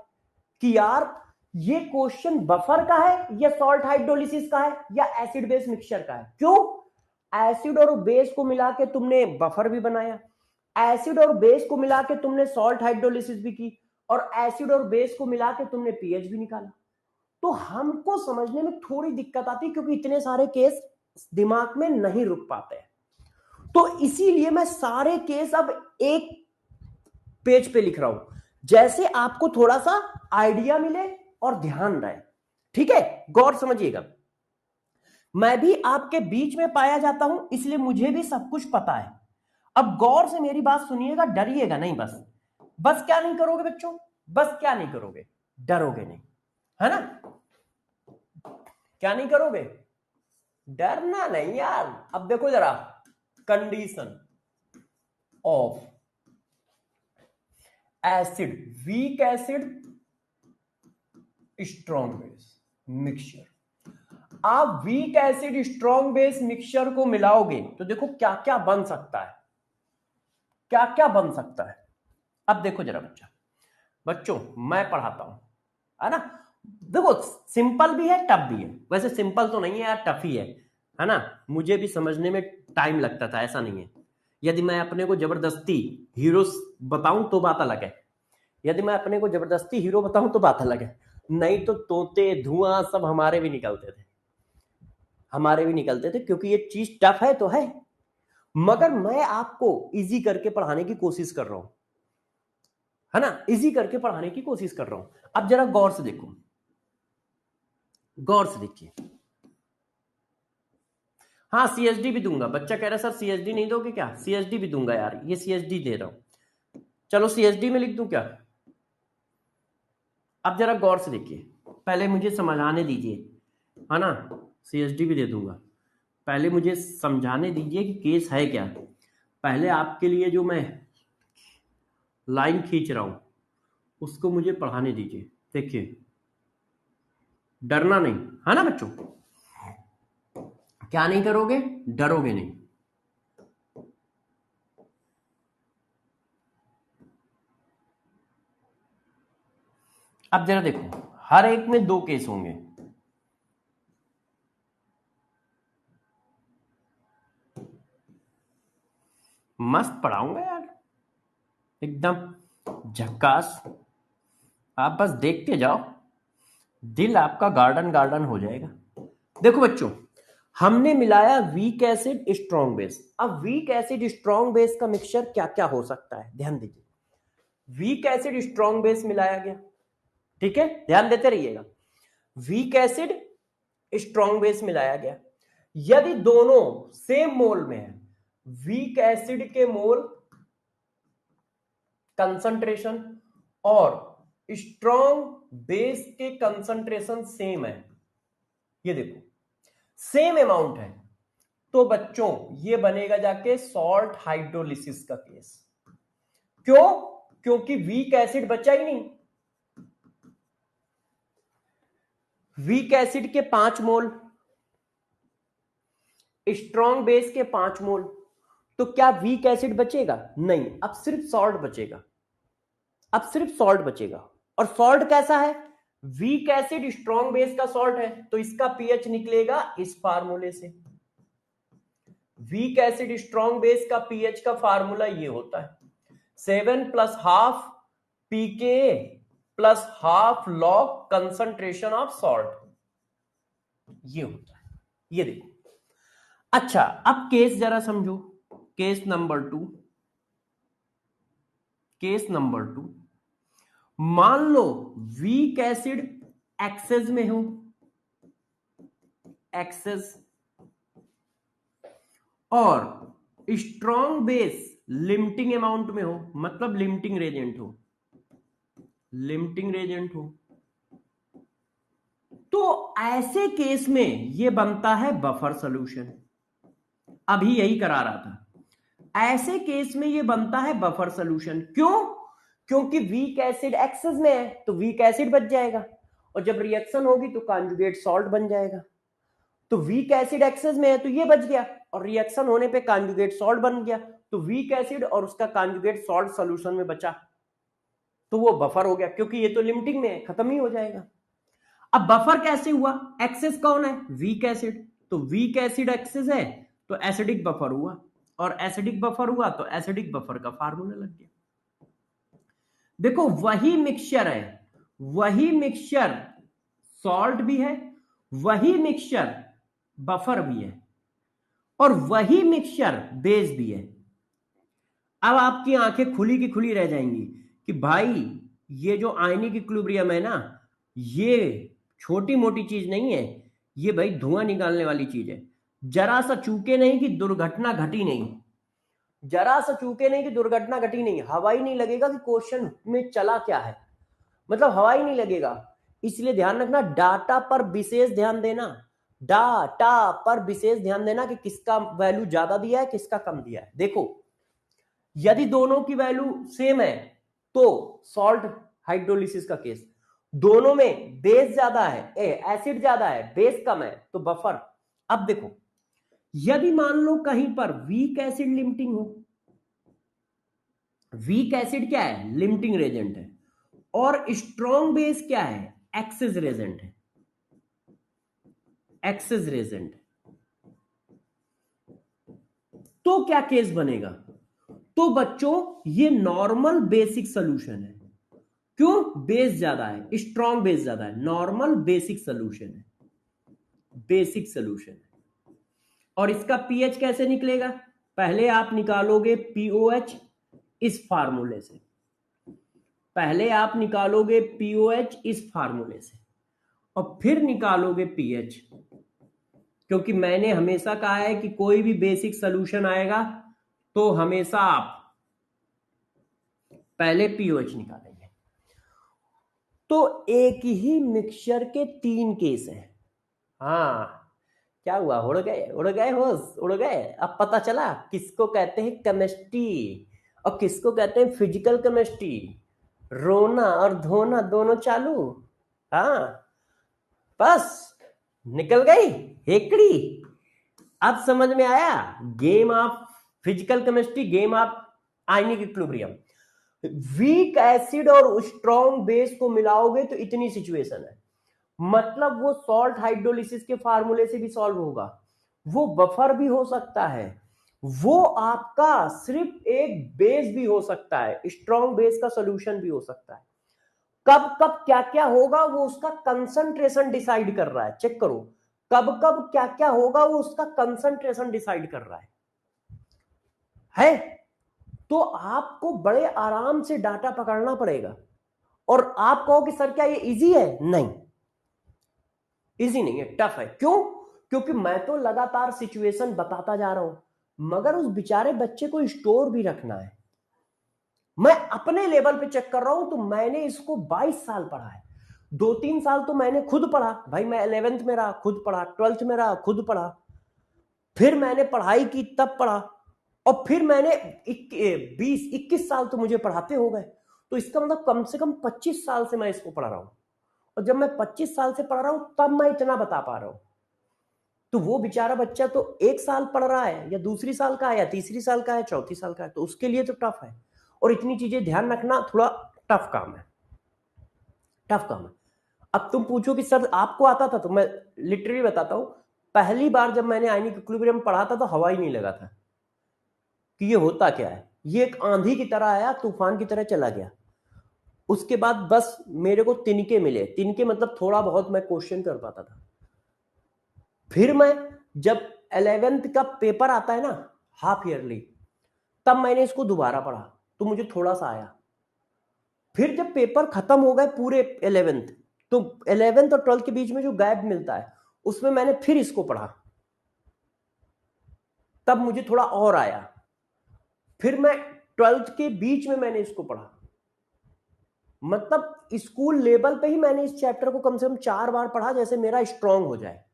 कि यार ये क्वेश्चन बफर का है या सॉल्ट हाइड्रोलिसिस का है या एसिड बेस मिक्सचर का है। क्यों? एसिड और बेस को मिला के तुमने बफर भी बनाया, एसिड और बेस को मिला के तुमने सॉल्ट हाइड्रोलिसिस भी की, और एसिड और बेस को मिला के तुमने पीएच भी निकाला। तो हमको समझने में थोड़ी दिक्कत आती है क्योंकि इतने सारे केस दिमाग में नहीं रुक पाते हैं, तो इसीलिए मैं सारे केस अब एक पेज पे लिख रहा हूं, जैसे आपको थोड़ा सा आइडिया मिले और ध्यान रहे। ठीक है, गौर समझिएगा, मैं भी आपके बीच में पाया जाता हूं, इसलिए मुझे भी सब कुछ पता है। अब गौर से मेरी बात सुनिएगा, डरिएगा नहीं, बस बस क्या नहीं करोगे बच्चों, बस क्या नहीं करोगे, डरोगे नहीं, है ना? क्या नहीं करोगे, डरना नहीं यार। अब देखो जरा, condition of acid, weak acid strong base mixture, आप weak acid strong base mixture को मिलाओगे तो देखो क्या क्या बन सकता है, क्या क्या बन सकता है। अब देखो जरा बच्चों मैं पढ़ाता हूं, है ना? देखो सिंपल भी है टफ भी है, वैसे सिंपल तो नहीं है यार, टफ ही है ना? मुझे भी समझने में टाइम लगता था, ऐसा नहीं है। यदि मैं अपने को जबरदस्ती हीरो बताऊं तो बात अलग है, यदि मैं अपने को जबरदस्ती हीरो बताऊं तो बात अलग है, नहीं तो तोते धुआं सब हमारे भी निकलते थे, क्योंकि ये चीज टफ है तो है, मगर मैं आपको इजी करके पढ़ाने की कोशिश कर रहा हूं, है ना, इजी करके पढ़ाने की कोशिश कर रहा हूं। अब जरा गौर से देखो, गौर से देखिए। हाँ सीएसडी भी दूंगा, बच्चा कह रहा सर सीएसडी नहीं दोगे क्या? सीएसडी भी दूंगा यार, ये सीएसडी दे रहा हूं, चलो सीएसडी में लिख दूं क्या? अब जरा गौर से देखिए, पहले मुझे समझाने दीजिए, है ना, सीएसडी भी दे दूंगा, पहले मुझे समझाने दीजिए कि केस है क्या। पहले आपके लिए जो मैं लाइन खींच रहा हूं उसको मुझे पढ़ाने दीजिए। देखिए डरना नहीं, है ना बच्चों, क्या नहीं करोगे, डरोगे नहीं। अब जरा देखो, हर एक में 2 केस होंगे, मस्त पढ़ाऊंगा यार, एकदम झक्कास, आप बस देखते जाओ, दिल आपका गार्डन गार्डन हो जाएगा। देखो बच्चों, हमने मिलाया वीक एसिड स्ट्रॉन्ग बेस। अब वीक एसिड स्ट्रॉन्ग बेस का मिक्सचर क्या क्या हो सकता है, ध्यान दीजिए। वीक एसिड स्ट्रॉन्ग बेस मिलाया गया, ठीक है, ध्यान देते रहिएगा। वीक एसिड स्ट्रॉन्ग बेस मिलाया गया, यदि दोनों सेम मोल में है, वीक एसिड के मोल कंसंट्रेशन और स्ट्रॉन्ग बेस के कंसंट्रेशन सेम है, ये देखो सेम अमाउंट है, तो बच्चों ये बनेगा जाके सॉल्ट हाइड्रोलिसिस का केस। क्यों? क्योंकि वीक एसिड बचा ही नहीं, वीक एसिड के 5 मोल, स्ट्रॉन्ग बेस के 5 मोल, तो क्या वीक एसिड बचेगा? नहीं, अब सिर्फ सॉल्ट बचेगा, अब सिर्फ सॉल्ट बचेगा। और सॉल्ट कैसा है? वीक एसिड स्ट्रॉन्ग बेस का सॉल्ट है, तो इसका पीएच निकलेगा इस फार्मूले से। वीक एसिड स्ट्रॉन्ग बेस का पीएच का फार्मूला ये होता है 7 + ½ pKa + ½ log concentration of salt, ये होता है, ये देखो। अच्छा अब केस जरा समझो, केस नंबर 2, केस नंबर 2, मान लो वीक एसिड एक्सेस में हो, एक्सेस, और स्ट्रॉन्ग बेस लिमिटिंग अमाउंट में हो, मतलब लिमिटिंग रेजेंट हो, लिमिटिंग रेजेंट हो, तो ऐसे केस में ये बनता है बफर सॉल्यूशन। अभी यही करा रहा था, ऐसे केस में ये बनता है बफर सॉल्यूशन। क्यों? क्योंकि वीक एसिड एक्सेस में है तो वीक एसिड बच जाएगा, और जब रिएक्शन होगी तो कॉन्जुगेट सॉल्ट बन जाएगा। तो वीक एसिड एक्सेस में है तो ये बच गया, और रिएक्शन होने पे कॉन्जुगेट सॉल्ट बन गया, तो वीक एसिड और उसका कॉन्जुगेट सॉल्ट सॉल्यूशन में बचा, तो वो बफर हो गया, क्योंकि ये तो लिमिटिंग में है, खत्म ही हो जाएगा। अब बफर कैसे हुआ? एक्सेस कौन है? वीक एसिड, तो वीक एसिड एक्सेस है तो एसिडिक बफर हुआ, और एसिडिक बफर हुआ तो एसिडिक बफर का फार्मूला लग गया। देखो वही मिक्सचर है, वही मिक्सचर सॉल्ट भी है, वही मिक्सचर बफर भी है, और वही मिक्सचर बेस भी है। अब आपकी आंखें खुली की खुली रह जाएंगी कि भाई ये जो आयनिक इक्विलिब्रियम है ना, ये छोटी मोटी चीज नहीं है, ये भाई धुआं निकालने वाली चीज है। जरा सा चूके नहीं कि दुर्घटना घटी नहीं, जरा सा चूके नहीं कि दुर्घटना घटी नहीं, हवा ही नहीं लगेगा कि क्वेश्चन में चला क्या है, मतलब हवा ही नहीं लगेगा। इसलिए ध्यान रखना, डाटा पर विशेष ध्यान देना, डाटा पर विशेष ध्यान देना कि किसका वैल्यू ज्यादा दिया है, किसका कम दिया है। देखो यदि दोनों की वैल्यू सेम है तो सॉल्ट हाइड्रोलिसिस का केस, दोनों में बेस ज्यादा है, एसिड ज्यादा है, बेस कम है, तो बफर। अब देखो यदि मान लो कहीं पर वीक एसिड लिमिटिंग हो, वीक एसिड क्या है? लिमिटिंग रेजेंट है, और स्ट्रॉन्ग बेस क्या है? एक्सेस रेजेंट है, एक्सेस रेजेंट। तो क्या केस बनेगा? तो बच्चों ये नॉर्मल बेसिक सॉल्यूशन है, क्यों? बेस ज्यादा है, स्ट्रॉन्ग बेस ज्यादा है। नॉर्मल बेसिक सोल्यूशन है, बेसिक सोल्यूशन है। और इसका पीएच कैसे निकलेगा? पहले आप निकालोगे पीओएच इस फार्मूले से, पहले आप निकालोगे पीओएच इस फार्मूले से, और फिर निकालोगे पीएच। क्योंकि मैंने हमेशा कहा है कि कोई भी बेसिक सोल्यूशन आएगा तो हमेशा आप पहले पीओएच निकालेंगे। तो एक ही मिक्सचर के 3 केस हैं। हाँ, क्या हुआ? उड़ गए होश, उड़ गए। अब पता चला किसको कहते हैं केमिस्ट्री और किसको कहते हैं फिजिकल केमिस्ट्री। रोना और धोना दोनों चालू। हाँ, बस निकल गई हेकड़ी। अब समझ में आया game of physical chemistry, game of ionic equilibrium. Week acid और स्ट्रॉन्ग बेस को मिलाओगे तो इतनी सिचुएशन है। मतलब वो सॉल्ट हाइड्रोलिसिस के फार्मूले से भी सॉल्व होगा, वो बफर भी हो सकता है, वो आपका सिर्फ एक बेस भी हो सकता है, स्ट्रॉन्ग बेस का सॉल्यूशन भी हो सकता है। कब कब क्या क्या होगा वो उसका कंसंट्रेशन डिसाइड कर रहा है। चेक करो, कब कब क्या क्या होगा वो उसका कंसंट्रेशन डिसाइड कर रहा है। तो आपको बड़े आराम से डाटा पकड़ना पड़ेगा। और आप कहो कि सर क्या ये इजी है? नहीं, इजी नहीं है, टफ है। क्यों? क्योंकि मैं तो लगातार सिचुएशन बताता जा रहा हूं, मगर उस बेचारे बच्चे को स्टोर भी रखना है। मैं अपने लेवल पे चेक कर रहा हूं तो मैंने इसको 22 साल पढ़ा है। 2-3 साल तो मैंने खुद पढ़ा भाई, मैं 11th में रहा खुद पढ़ा, 12th में रहा खुद पढ़ा, फिर मैंने पढ़ाई की तब पढ़ा, और फिर मैंने 20-21 साल तो मुझे पढ़ाते हो गए। तो इसका मतलब कम से कम 25 साल से मैं इसको पढ़ा रहा हूं, और जब मैं 25 साल से पढ़ रहा हूं तब मैं इतना बता पा रहा हूं। तो वो बेचारा बच्चा तो 1 साल पढ़ रहा है, या दूसरी साल का है, या तीसरी साल का है, चौथी साल का है, तो उसके लिए तो टफ है। और इतनी चीजें ध्यान रखना थोड़ा टफ काम है, टफ काम है। अब तुम पूछो कि सर आपको आता था? तो मैं लिटरली बताता हूं, पहली बार जब मैंने आयनिक इक्विलिब्रियम पढ़ा था तो हवा ही नहीं लगा था कि ये होता क्या है। ये एक आंधी की तरह आया, तूफान की तरह चला गया। उसके बाद बस मेरे को तिनके मिले, तिनके मतलब थोड़ा बहुत मैं क्वेश्चन कर पाता था। फिर मैं जब 11th का पेपर आता है ना, हाफ ईयरली, तब मैंने इसको दोबारा पढ़ा तो मुझे थोड़ा सा आया। फिर जब पेपर खत्म हो गए पूरे 11th, तो 11th और 12th के बीच में जो गैप मिलता है उसमें मैंने फिर इसको पढ़ा, तब मुझे थोड़ा और आया। फिर मैं 12th के बीच में मैंने इसको पढ़ा। मतलब स्कूल लेवल पे ही मैंने इस चैप्टर को कम से कम 4 बार पढ़ा, जैसे मेरा स्ट्रांग हो जाए।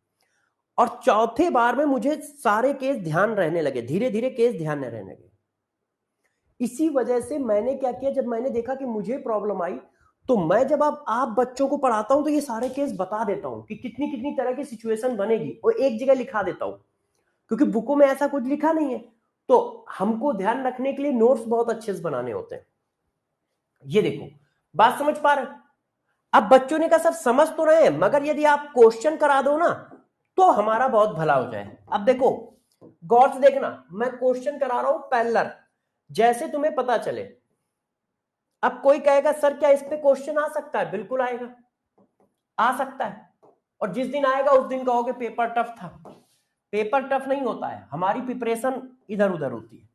और चौथे बार में मुझे सारे केस ध्यान रहने लगे, धीरे धीरे केस ध्यान में रहने लगे। इसी वजह से मैंने क्या किया, जब मैंने देखा कि मुझे प्रॉब्लम आई, तो मैं जब आप बच्चों को पढ़ाता हूं तो ये सारे केस बता देता हूं कि कितनी कितनी तरह की सिचुएशन बनेगी, और एक जगह लिखा देता हूं, क्योंकि बुकों में ऐसा कुछ लिखा नहीं है। तो हमको ध्यान रखने के लिए नोट्स बहुत अच्छे से बनाने होते हैं। ये देखो, बात समझ पा रहे? अब बच्चों ने कहा सर समझ तो रहे हैं, मगर यदि आप क्वेश्चन करा दो ना तो हमारा बहुत भला हो जाए। अब देखो, गौर से देखना, मैं क्वेश्चन करा रहा हूं पैरेलल, जैसे तुम्हें पता चले। अब कोई कहेगा सर क्या इस पे क्वेश्चन आ सकता है? बिल्कुल आएगा, आ सकता है। और जिस दिन आएगा उस दिन कहोगे पेपर टफ था। पेपर टफ नहीं होता है, हमारी प्रिपरेशन इधर उधर होती है।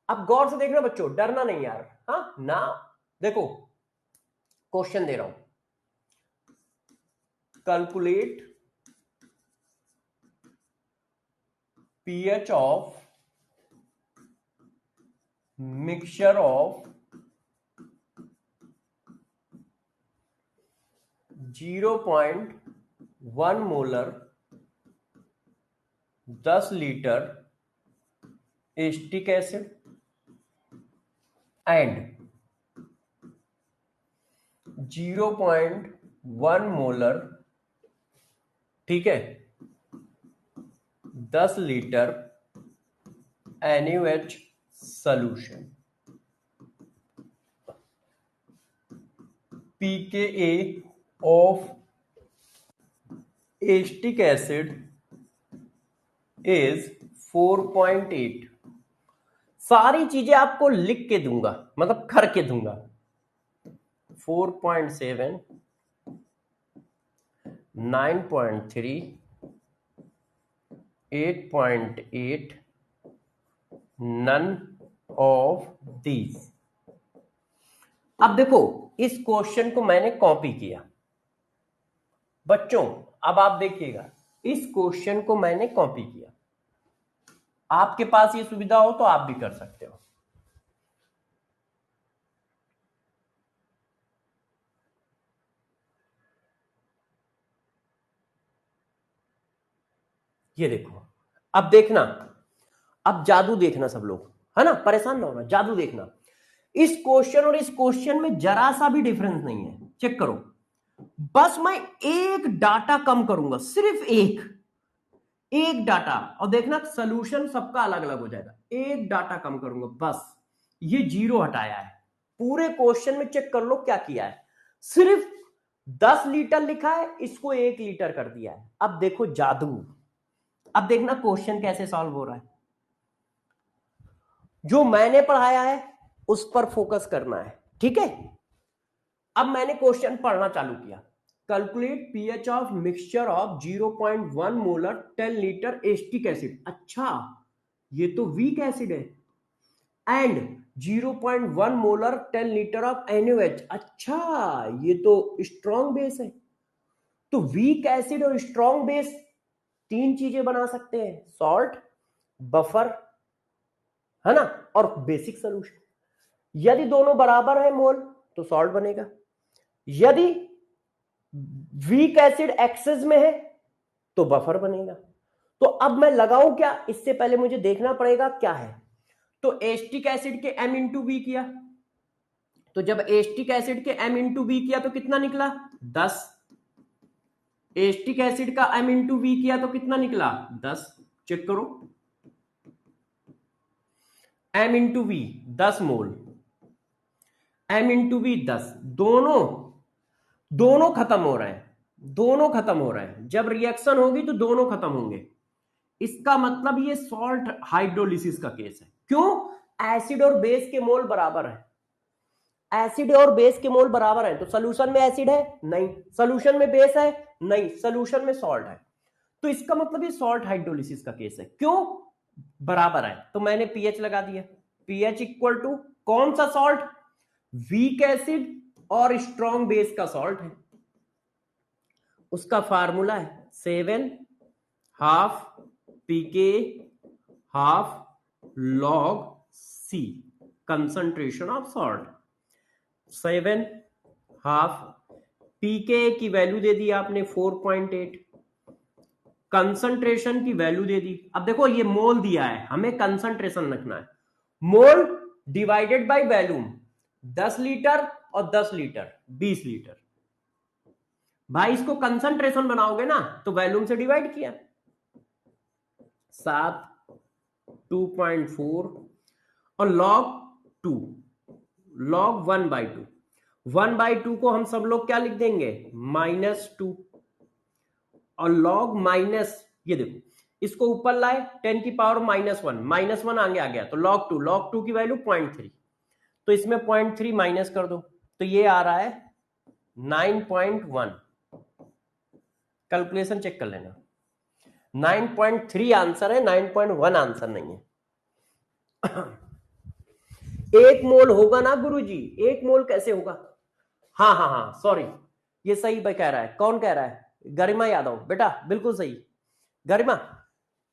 अब गौर से देखना बच्चों, डरना नहीं यार। हाँ ना, देखो क्वेश्चन दे रहा हूं, calculate pH of mixture of 0.1 molar 10 litre acetic acid and 0.1 molar, ठीक है, 10 litre NaOH solution, pKa of acetic acid is 4.8। सारी चीजें आपको लिख के दूंगा, मतलब करके दूंगा। 4.7, 9.3, 8.8, none of these। अब देखो इस क्वेश्चन को मैंने कॉपी किया बच्चों, अब आप देखिएगा इस क्वेश्चन को मैंने कॉपी किया। आपके पास ये सुविधा हो तो आप भी कर सकते हो। ये देखो, अब देखना, अब जादू देखना सब लोग, है ना, परेशान ना होना, जादू देखना। इस क्वेश्चन और इस क्वेश्चन में जरा सा भी डिफरेंस नहीं है, चेक करो। बस मैं एक डाटा कम करूंगा, सिर्फ एक डाटा, और देखना सॉल्यूशन सबका अलग अलग हो जाएगा। एक डाटा कम करूंगा बस, ये 0 हटाया है। पूरे क्वेश्चन में चेक कर लो क्या किया है, सिर्फ 10 लीटर लिखा है, इसको 1 लीटर कर दिया है। अब देखो जादू, अब देखना क्वेश्चन कैसे सॉल्व हो रहा है। जो मैंने पढ़ाया है उस पर फोकस करना है, ठीक है। अब मैंने क्वेश्चन पढ़ना चालू किया। Calculate pH of mixture of 0.1 molar 10 litre acetic acid. अच्छा, ये तो वीक एसिड है। And 0.1 molar 10 litre of NaOH। अच्छा, ये तो स्ट्रॉन्ग बेस है। तो वीक एसिड और स्ट्रॉन्ग बेस 3 चीजें बना सकते हैं, सॉल्ट, बफर, है ना, और बेसिक सोल्यूशन। यदि दोनों बराबर है मोल तो सॉल्ट बनेगा, यदि वीक एसिड एक्सेस में है तो बफर बनेगा। तो अब मैं लगाऊं क्या, इससे पहले मुझे देखना पड़ेगा क्या है। तो एस्टिक एसिड के M इंटू वी किया, तो जब एस्टिक एसिड के M इंटू वी किया तो कितना निकला 10। एस्टिक एसिड का M इंटू वी किया तो कितना निकला 10। चेक करो, M into V 10 mole, M into V 10, दोनों खत्म हो रहे हैं, दोनों खत्म हो रहे हैं। जब रिएक्शन होगी तो दोनों खत्म होंगे। इसका मतलब ये सॉल्ट हाइड्रोलिसिस का केस है। क्यों? एसिड और बेस के मोल बराबर है, एसिड और बेस के मोल बराबर है। तो सोल्यूशन में एसिड है नहीं, सोल्यूशन में बेस है नहीं, सोल्यूशन में सॉल्ट है। तो इसका मतलब ये सॉल्ट हाइड्रोलिसिस का केस है। क्यों? बराबर है। तो मैंने पीएच लगा दिया, पीएच इक्वल टू कौन सा सॉल्ट, वीक एसिड और स्ट्रॉन्ग बेस का सॉल्ट है। उसका फार्मूला है 7 half pK half log C, concentration of salt. 7 half, pK की वैल्यू दे दी आपने 4.8, कंसंट्रेशन की वैल्यू दे दी। अब देखो ये मोल दिया है, हमें कंसंट्रेशन रखना है। मोल डिवाइडेड बाय वैल्यूम, 10 लीटर और 10 लीटर 20 लीटर। भाई इसको कंसंट्रेशन बनाओगे ना तो वैल्यूम से डिवाइड किया, 7 2.4 और log 2, log 1/2। 1/2 को हम सब लोग क्या लिख देंगे -2, और log माइनस, ये देखो इसको ऊपर लाए 10 की पावर -1, -1 आगे आ गया तो log 2 की वैल्यू 0.3, तो इसमें 0.3 माइनस कर दो तो ये आ रहा है 9.1। कैलकुलेशन चेक कर लेना, 9.3 आंसर है, 9.1 आंसर नहीं है। 1 मोल होगा ना गुरुजी, 1 मोल कैसे होगा? हाँ हाँ हाँ सॉरी, ये सही कह रहा है। कौन कह रहा है? गरिमा यादव बेटा, बिल्कुल सही। गरिमा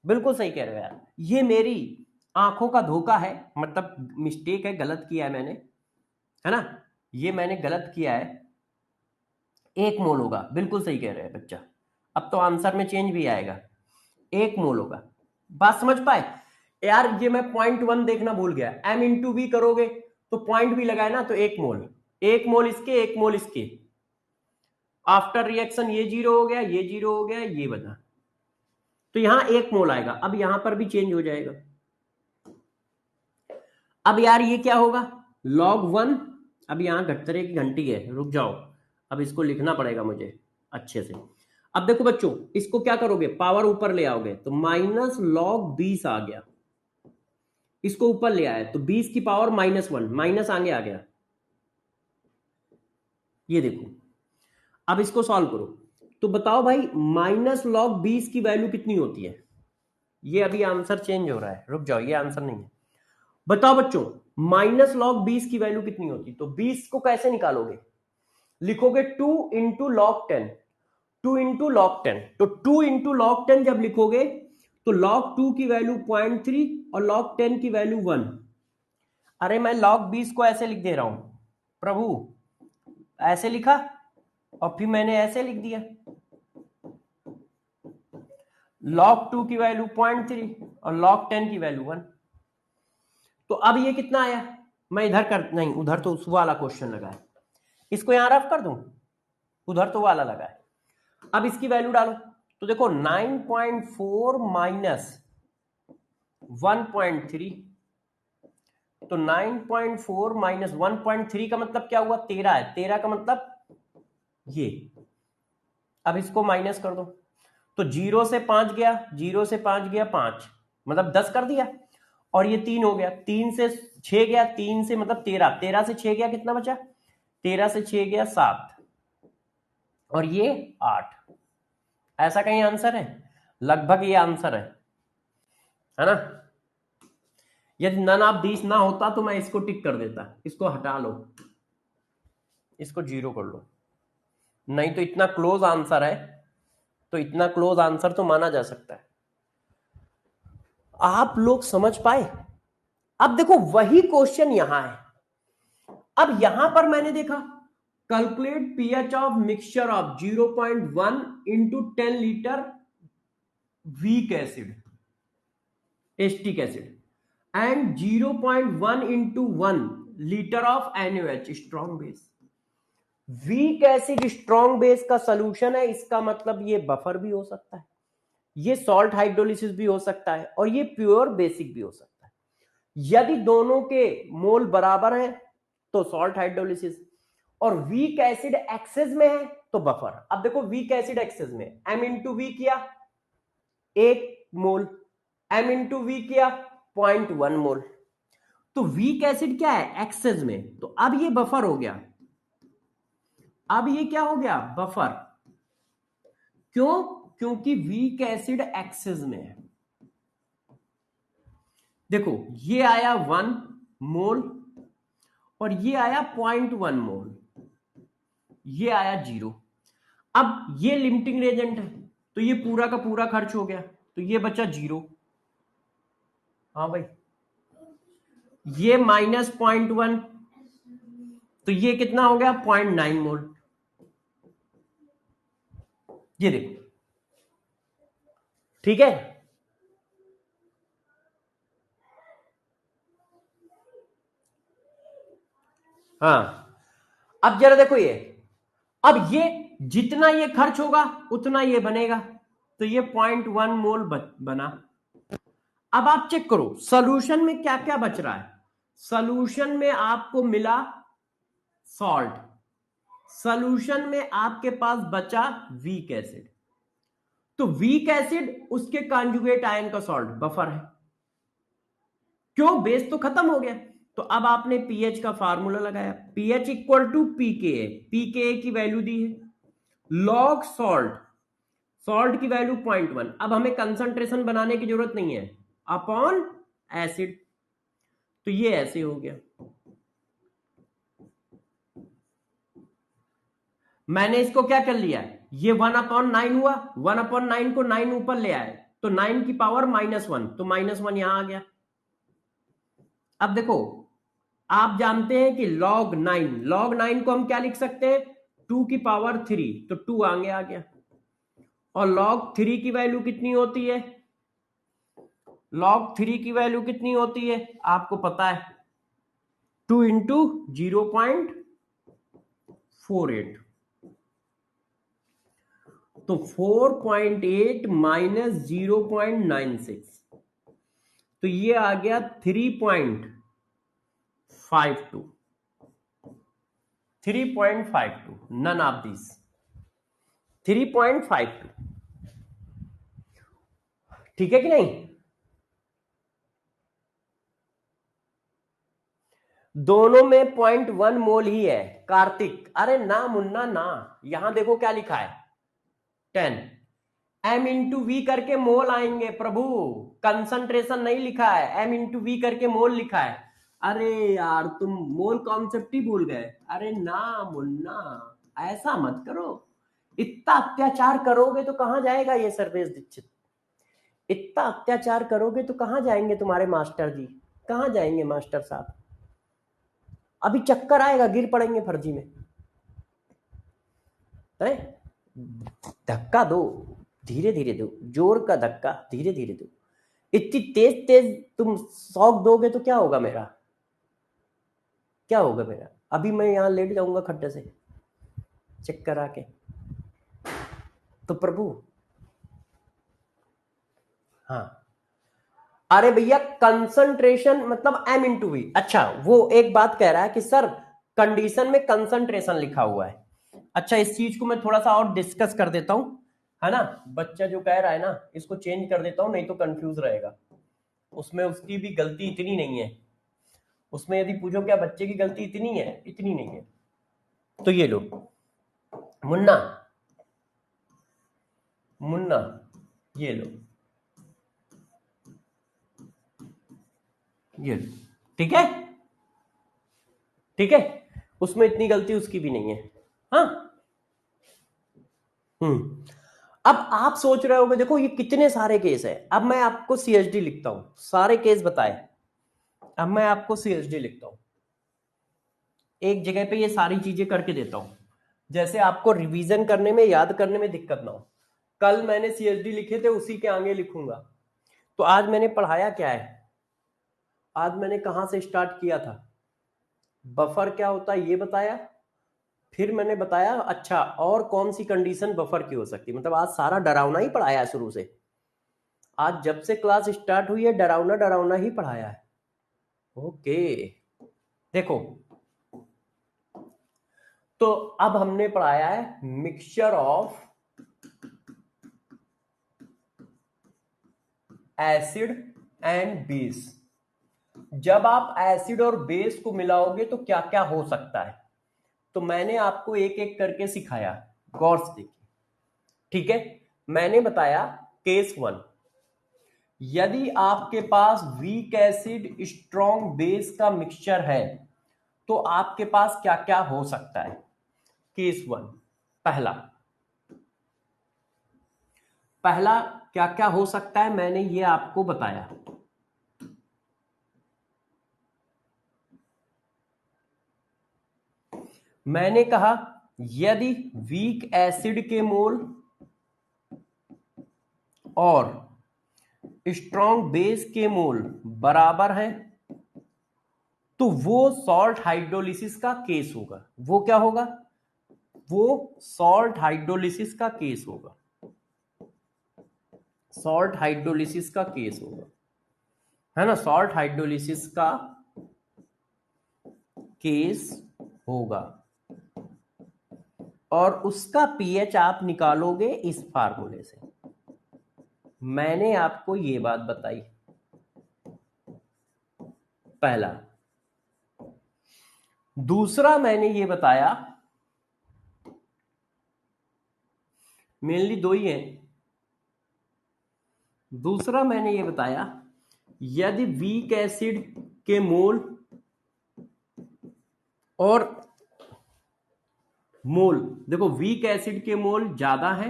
बिल्कुल सही कह रहे हो यार, ये मेरी आंखों का धोखा है, मतलब मिस्टेक है, गलत किया है मैंने, है ना, ये मैंने गलत किया है। 1 मोल होगा, बिल्कुल सही कह रहे हैं बच्चा। अब तो आंसर में चेंज भी आएगा, 1 मोल होगा। बात समझ पाए यार? ये मैं 0.1 देखना भूल गया, M इंटू वी करोगे तो पॉइंट भी लगाए ना तो 1 मोल, 1 मोल इसके 1 मोल इसके। आफ्टर रिएक्शन ये 0 हो गया, ये 0 हो गया, ये बना, तो यहां 1 मोल आएगा। अब यहां पर भी चेंज हो जाएगा। अब यार ये क्या होगा log 1, अब यहां घटतरे की घंटी है, रुक जाओ, अब इसको लिखना पड़ेगा मुझे अच्छे से। अब देखो बच्चों, इसको क्या करोगे, पावर ऊपर ले आओगे तो माइनस log 20 आ गया, इसको ऊपर ले आए तो 20 की पावर -1, माइनस आगे आ गया, ये देखो, अब इसको सॉल्व करो तो बताओ भाई माइनस लॉग 20 की वैल्यू कितनी होती है? ये अभी आंसर चेंज हो रहा है, रुक जाओ, ये आंसर नहीं है। बताओ बच्चों माइनस लॉग 20 की वैल्यू कितनी होती? तो 20 को कैसे निकालोगे? लिखोगे 2 इंटू लॉग 10, 2 इंटू लॉग 10। तो 2 इंटू लॉग 10 जब लिखोगे तो लॉग 2 की वैल्यू 0.3 और लॉग 10 की वैल्यू 1। अरे मैं लॉग 20 को ऐसे लिख दे रहा हूं प्रभु, ऐसे लिखा और फिर मैंने ऐसे लिख दिया, log 2 की वैल्यू 0.3 और log 10 की वैल्यू 1। तो अब ये कितना आया? मैं इधर कर, नहीं उधर तो उस वाला क्वेश्चन लगा है, इसको यहां रफ कर दूं, उधर तो वाला लगा है। अब इसकी वैल्यू डालो तो देखो 9.4 माइनस 1.3, तो 9.4 माइनस 1.3 का मतलब क्या हुआ? 13 है, 13 का मतलब ये। अब इसको माइनस कर दो तो 0 से 5 गया, 0 से 5 गया 5, मतलब 10 कर दिया, और ये 3 हो गया, 3 से 6 गया, 3 से मतलब 13, 13 से 6 गया, कितना बचा? 13 से 6 गया 7, और ये 8। ऐसा कहीं आंसर है? लगभग ये आंसर है ना? यदि नन ऑफ दीस ना होता तो मैं इसको टिक कर देता, इसको हटा लो, इसको 0 कर लो, नहीं तो इतना क्लोज आंसर है, तो इतना क्लोज आंसर तो माना जा सकता है। आप लोग समझ पाए? अब देखो वही क्वेश्चन यहां है। अब यहां पर मैंने देखा calculate pH of mixture of 0.1 into 10 litre weak acid, acetic acid, and 0.1 into 1 litre of NaOH strong base. Week acid strong base का सोल्यूशन है, इसका मतलब ये बफर भी हो सकता है, ये सॉल्ट हाइड्रोलिसिस भी हो सकता है, और ये प्योर बेसिक भी हो सकता है। यदि दोनों के मोल बराबर हैं तो सॉल्ट हाइड्रोलिसिस, और वीक एसिड एक्सेस में है तो बफर। अब देखो वीक एसिड एक्सेस में m इंटू वी किया 1 मोल, m इंटू वी किया 0.1 मोल, तो वीक एसिड क्या है? एक्सेस में, तो अब ये बफर हो गया। अब ये क्या हो गया? बफर। क्यों? क्योंकि वीक एसिड एक्सेस में है। देखो ये आया 1 मोल और ये आया 0.1 मोल, ये आया 0। अब ये लिमिटिंग रेजेंट है तो ये पूरा का पूरा खर्च हो गया, तो ये बचा 0। हाँ भाई, ये माइनस 0.1, तो ये कितना हो गया? 0.9 मोल। ये देखो, ठीक है? हाँ, अब जरा देखो ये, अब ये जितना ये खर्च होगा उतना ये बनेगा, तो ये 0.1 मोल बना। अब आप चेक करो सॉल्यूशन में क्या क्या बच रहा है। सॉल्यूशन में आपको मिला सॉल्ट, सॉल्यूशन में आपके पास बचा वीक एसिड, तो वीक एसिड उसके कॉन्जुगेट आयन का सॉल्ट बफर है। क्यों? बेस तो खत्म हो गया। तो अब आपने पीएच का फार्मूला लगाया, पीएच इक्वल टू पीके, पीके की वैल्यू दी है लॉग सॉल्ट, सॉल्ट की वैल्यू 0.1। अब हमें कंसंट्रेशन बनाने की जरूरत नहीं है, अपॉन एसिड, तो ये ऐसे हो गया। मैंने इसको क्या कर लिया, ये 1/9 हुआ, 1/9 को 9 ऊपर ले आए तो 9 की पावर -1, तो -1 यहां आ गया। अब देखो आप जानते हैं कि log 9, log 9 को हम क्या लिख सकते हैं? 2 की पावर 3, तो 2 आगे आ गया। और log 3 की वैल्यू कितनी होती है? log 3 की वैल्यू कितनी होती है आपको पता है? 2 इंटू 0.48, तो 4.8 माइनस 0.96, तो ये आ गया 3.52, 3.52, नन ऑफ दिस 3.52। ठीक है कि नहीं? दोनों में 0.1 मोल ही है। कार्तिक, अरे ना मुन्ना ना, यहां देखो क्या लिखा है 10 m इंटू वी करके मोल आएंगे प्रभु, कंसंट्रेशन नहीं लिखा है, m इंटू वी करके मोल लिखा है। अरे यार तुम मोल कॉन्सेप्ट ही भूल गए। अरे ना मुन्ना, ऐसा मत करो, इतना अत्याचार करोगे तो कहां जाएगा ये सर्वेश दीक्षित, इतना अत्याचार करोगे तो कहां जाएंगे तुम्हारे मास्टर जी, कहां जाएंगे मास्टर साहब, अभी चक्कर आएगा, गिर पड़ेंगे फर्जी में। धक्का दो, धीरे धीरे दो, जोर का धक्का धीरे धीरे दो, इतनी तेज तेज तुम शॉक दोगे तो क्या होगा मेरा, क्या होगा मेरा, अभी मैं यहां लेट जाऊंगा खड्डे से चक्कर आके। तो प्रभु हाँ, अरे भैया कंसंट्रेशन मतलब m इंटू वी। अच्छा वो एक बात कह रहा है कि सर कंडीशन में कंसंट्रेशन लिखा हुआ है। अच्छा इस चीज को मैं थोड़ा सा और डिस्कस कर देता हूं, है ना, बच्चा जो कह रहा है ना इसको चेंज कर देता हूं नहीं तो कंफ्यूज रहेगा। उसमें उसकी भी गलती इतनी नहीं है, उसमें यदि पूछो क्या बच्चे की गलती इतनी है, इतनी नहीं है। तो ये लो मुन्ना, मुन्ना ये लो, ये लो, ठीक है, ठीक है, उसमें इतनी गलती उसकी भी नहीं है। हाँ अब आप सोच रहे होगे देखो ये कितने सारे केस है, अब मैं आपको सीएचडी लिखता हूं, सारे केस बताए, अब मैं आपको सीएचडी लिखता हूं, एक जगह पे ये सारी चीजें करके देता हूं, जैसे आपको रिवीजन करने में याद करने में दिक्कत ना हो। कल मैंने सीएचडी लिखे थे उसी के आगे लिखूंगा। तो आज मैंने पढ़ाया क्या है, आज मैंने कहां से स्टार्ट किया था, बफर क्या होता है ये बताया, फिर मैंने बताया अच्छा और कौन सी कंडीशन बफर की हो सकती है, मतलब आज सारा डरावना ही पढ़ाया है शुरू से, आज जब से क्लास स्टार्ट हुई है डरावना डरावना ही पढ़ाया है। ओके देखो, तो अब हमने पढ़ाया है mixture of acid and base, जब आप एसिड और बेस को मिलाओगे तो क्या क्या हो सकता है, तो मैंने आपको एक एक करके सिखाया, गौर से देखिए, ठीक है। मैंने बताया केस 1, यदि आपके पास वीक एसिड स्ट्रॉन्ग बेस का मिक्सचर है तो आपके पास क्या क्या हो सकता है। केस 1 पहला, पहला क्या क्या हो सकता है मैंने ये आपको बताया, मैंने कहा यदि वीक एसिड के मोल और स्ट्रॉन्ग बेस के मोल बराबर है तो वो सॉल्ट हाइड्रोलिसिस का केस होगा। वो क्या होगा, वो सॉल्ट हाइड्रोलिसिस का केस होगा, सॉल्ट हाइड्रोलिसिस का केस होगा, है ना, सॉल्ट हाइड्रोलिसिस का केस होगा। और उसका पीएच आप निकालोगे इस फार्मूले से, मैंने आपको ये बात बताई पहला। दूसरा मैंने ये बताया, मेनली दो ही है, दूसरा मैंने ये बताया यदि वीक एसिड के मोल और मोल, देखो वीक एसिड के मोल ज्यादा है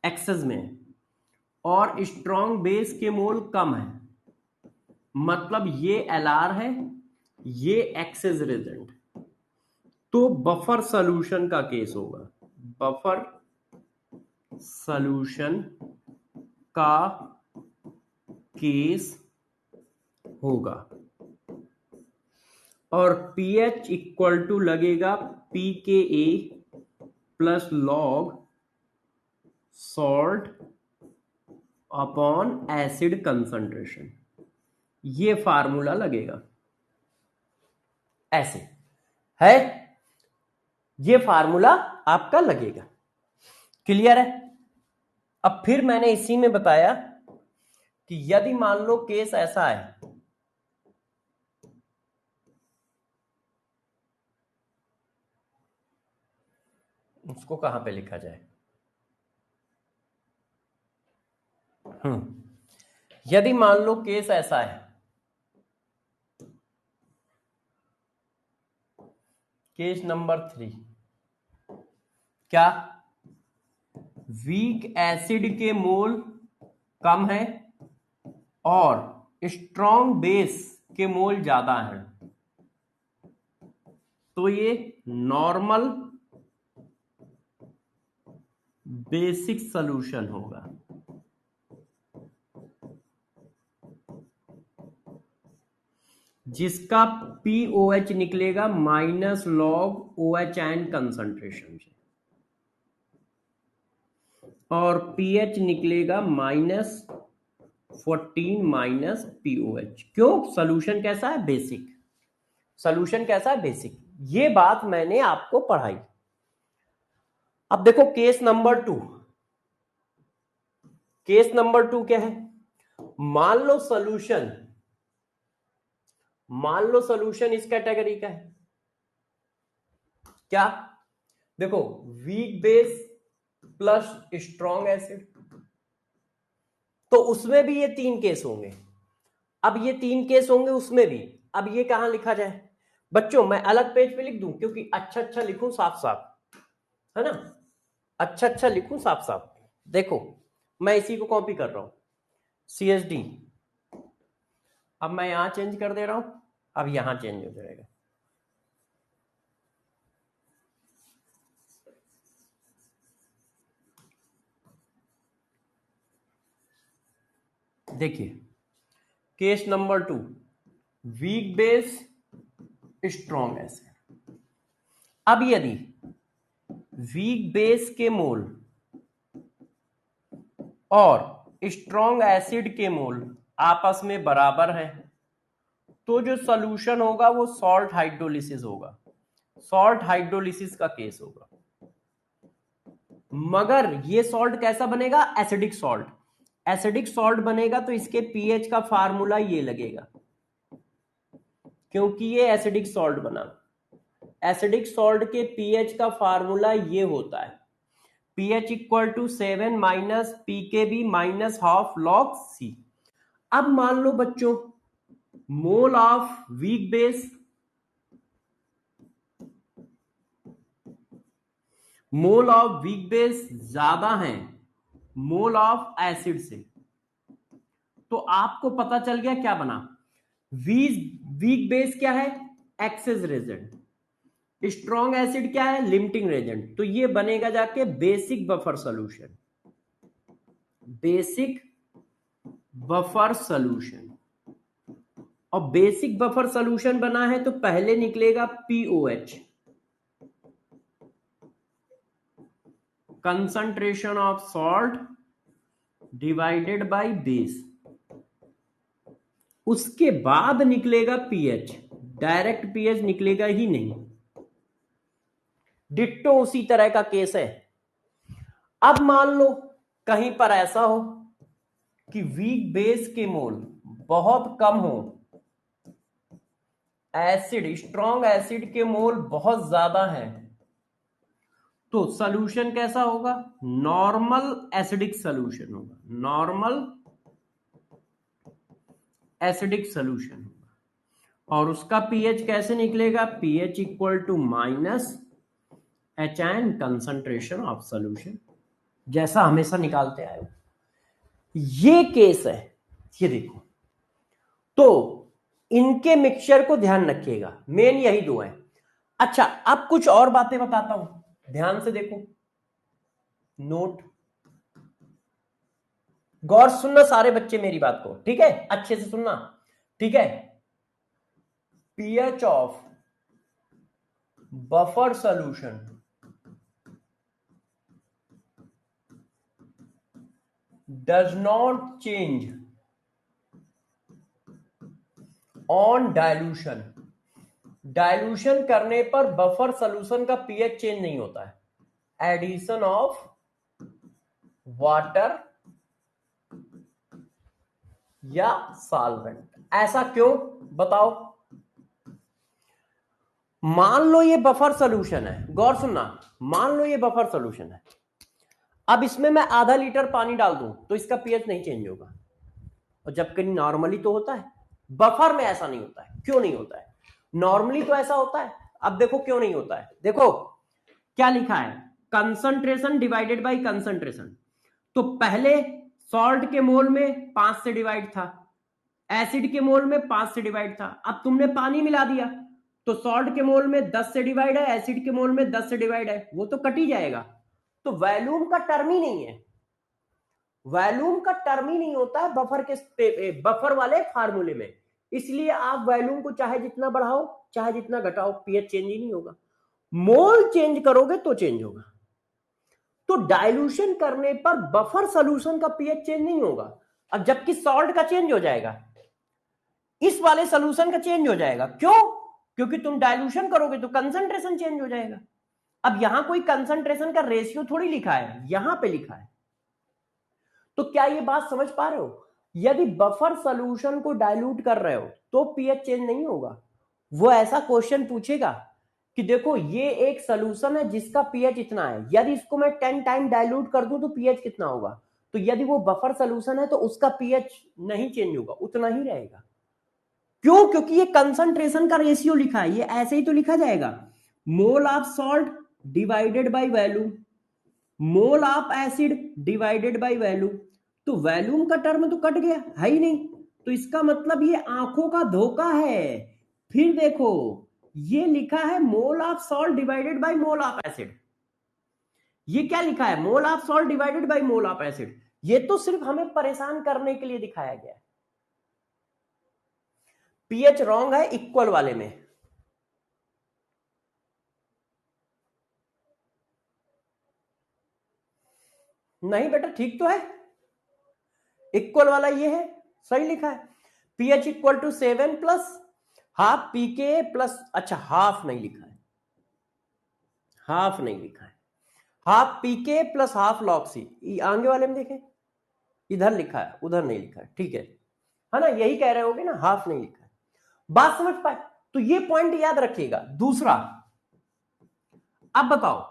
एक्सेस में और स्ट्रॉन्ग बेस के मोल कम है, मतलब ये एलआर है ये एक्सेस रिएजेंट, तो बफर सॉल्यूशन का केस होगा, बफर सॉल्यूशन का केस होगा। और पीएच इक्वल टू लगेगा p K a plus log salt upon acid concentration, ये फार्मूला लगेगा, ऐसे है, ये फार्मूला आपका लगेगा। क्लियर है। अब फिर मैंने इसी में बताया कि यदि मान लो केस ऐसा है, उसको कहां पे लिखा जाए? यदि मान लो केस ऐसा है, केस नंबर 3, क्या वीक एसिड के मोल कम है और स्ट्रॉन्ग बेस के मोल ज्यादा हैं, तो ये नॉर्मल बेसिक सॉल्यूशन होगा। जिसका पीओएच निकलेगा minus log OH N concentration से, और पीएच निकलेगा -14 माइनस पीओएच। क्यों? सॉल्यूशन कैसा है? बेसिक। सॉल्यूशन कैसा है? बेसिक। ये बात मैंने आपको पढ़ाई। अब देखो केस नंबर 2। केस नंबर 2 क्या है? मान लो सॉल्यूशन इस कैटेगरी का है। क्या? देखो, weak base plus strong acid, तो उसमें भी ये 3 केस होंगे। अब ये 3 केस होंगे उसमें भी। अब ये कहां लिखा जाए? बच्चों मैं अलग पेज पे लिख दूं, क्योंकि अच्छा अच्छा लिखूं साफ साफ, है ना? अच्छा अच्छा लिखूं साफ साफ। देखो मैं इसी को कॉपी कर रहा हूं, CSD। अब मैं यहां चेंज कर दे रहा हूं, अब यहां चेंज हो जाएगा। देखिए case number 2, weak base strong acid. अब यदि वीक बेस के मोल और स्ट्रॉन्ग एसिड के मोल आपस में बराबर है, तो जो सॉल्यूशन होगा वो सॉल्ट हाइड्रोलिसिस होगा। सॉल्ट हाइड्रोलिसिस का केस होगा। मगर ये सॉल्ट कैसा बनेगा? Acidic salt. एसिडिक सॉल्ट बनेगा तो इसके पीएच का फार्मूला ये लगेगा, क्योंकि ये एसिडिक सॉल्ट बना। एसिडिक सॉल्ट के पीएच का फार्मूला ये होता है, pH equal to 7 minus pKb minus half log C। अब मान लो बच्चों mole of weak base, mole of weak base ज्यादा है मोल ऑफ एसिड से, तो आपको पता चल गया क्या बना? वीक बेस क्या है? Access Regent. स्ट्रॉन्ग एसिड क्या है? Limiting Regent. तो ये बनेगा जाके basic buffer solution. Basic buffer solution. और बेसिक बफर सॉल्यूशन बना है तो पहले निकलेगा pOH, concentration of salt divided by base. उसके बाद निकलेगा पीएच। डायरेक्ट पीएच निकलेगा ही नहीं। डिट्टो उसी तरह का केस है। अब मान लो कहीं पर ऐसा हो कि वीक बेस के मोल बहुत कम हो, एसिड स्ट्रॉन्ग एसिड के मोल बहुत ज्यादा हैं, तो सॉल्यूशन कैसा होगा? नॉर्मल एसिडिक सॉल्यूशन होगा। नॉर्मल एसिडिक सॉल्यूशन होगा। और उसका पीएच कैसे निकलेगा? PH equal to minus HN concentration of solution, जैसा हमेशा निकालते आए हो। ये केस है, ये देखो। तो इनके मिक्सचर को ध्यान रखिएगा, मेन यही दो है। अच्छा अब कुछ और बातें बताता हूं, ध्यान से देखो। नोट, गौर सुनना सारे बच्चे मेरी बात को, ठीक है? अच्छे से सुनना, ठीक है? PH of buffer solution does not change on dilution। Dilution करने पर बफर सॉल्यूशन का पीएच चेंज नहीं होता है। एडिशन ऑफ वाटर या सॉल्वेंट। ऐसा क्यों बताओ? मान लो ये बफर सोल्यूशन है, गौर सुनना, मान लो ये बफर सोल्यूशन है। अब इसमें मैं आधा लीटर पानी डाल दूं तो इसका पीएच नहीं चेंज होगा, और जबकि नॉर्मली तो होता है, बफर में ऐसा नहीं होता है। क्यों नहीं होता है? नॉर्मली तो ऐसा होता है। अब देखो क्यों नहीं होता है, देखो क्या लिखा है, कंसंट्रेशन डिवाइडेड बाय कंसंट्रेशन। तो पहले सॉल्ट के मोल में 5 से डिवाइड था, एसिड के मोल में 5 से डिवाइड था। अब तुमने पानी मिला दिया तो सॉल्ट के मोल में 10 से डिवाइड है, एसिड के मोल में 10 से डिवाइड है, वो तो कट ही जाएगा। तो वॉल्यूम का टर्म ही नहीं है, वॉल्यूम का टर्म ही नहीं होता है बफर वाले फार्मूले में। इसलिए आप वॉल्यूम को चाहे जितना बढ़ाओ चाहे जितना घटाओ, पीएच चेंज ही नहीं होगा। मोल चेंज करोगे तो चेंज होगा। तो डाइल्यूशन करने पर बफर सॉल्यूशन का पीएच चेंज नहीं होगा, अब जबकि सॉल्ट का चेंज हो जाएगा, इस वाले सॉल्यूशन का चेंज हो जाएगा। क्यों? क्योंकि तुम डाइल्यूशन करोगे तो कंसंट्रेशन चेंज हो जाएगा। अब यहां कोई कंसंट्रेशन का रेशियो थोड़ी लिखा है, यहां पे लिखा है। तो क्या ये बात समझ पा रहे हो? यदि बफर सॉल्यूशन को डाइल्यूट कर रहे हो तो पीएच चेंज नहीं होगा। वो ऐसा क्वेश्चन पूछेगा कि देखो ये एक सॉल्यूशन है जिसका पीएच इतना है, यदि इसको मैं 10 टाइम डाइल्यूट कर दूं तो पीएच कितना होगा? तो यदि वो बफर सॉल्यूशन है तो उसका पीएच नहीं चेंज होगा, उतना ही रहेगा। क्यों? क्योंकि ये कंसंट्रेशन का रेशियो लिखा है, ये ऐसे ही तो लिखा जाएगा, mole of salt divided by volume, mole of acid divided by volume. तो वॉल्यूम का टर्म तो कट गया, है ही नहीं, तो इसका मतलब ये आंखों का धोखा है। फिर देखो ये लिखा है mole of salt divided by mole of acid, ये क्या लिखा है, mole of salt divided by mole of acid. ये तो सिर्फ हमें परेशान करने के लिए दिखाया गया है। पीएच रॉन्ग है इक्वल वाले में, नहीं बेटा ठीक तो है, इक्वल वाला ये है, सही लिखा है। PH equal to 7 plus half pK plus, अच्छा हाफ नहीं लिखा है, हाफ नहीं लिखा है, half pK plus half log C. आगे वाले में देखें, इधर लिखा है उधर नहीं लिखा है, ठीक है ना, यही कह रहे होगे ना, हाफ नहीं लिखा है। बात समझ पाए? तो ये पॉइंट याद रखिएगा। दूसरा, अब बताओ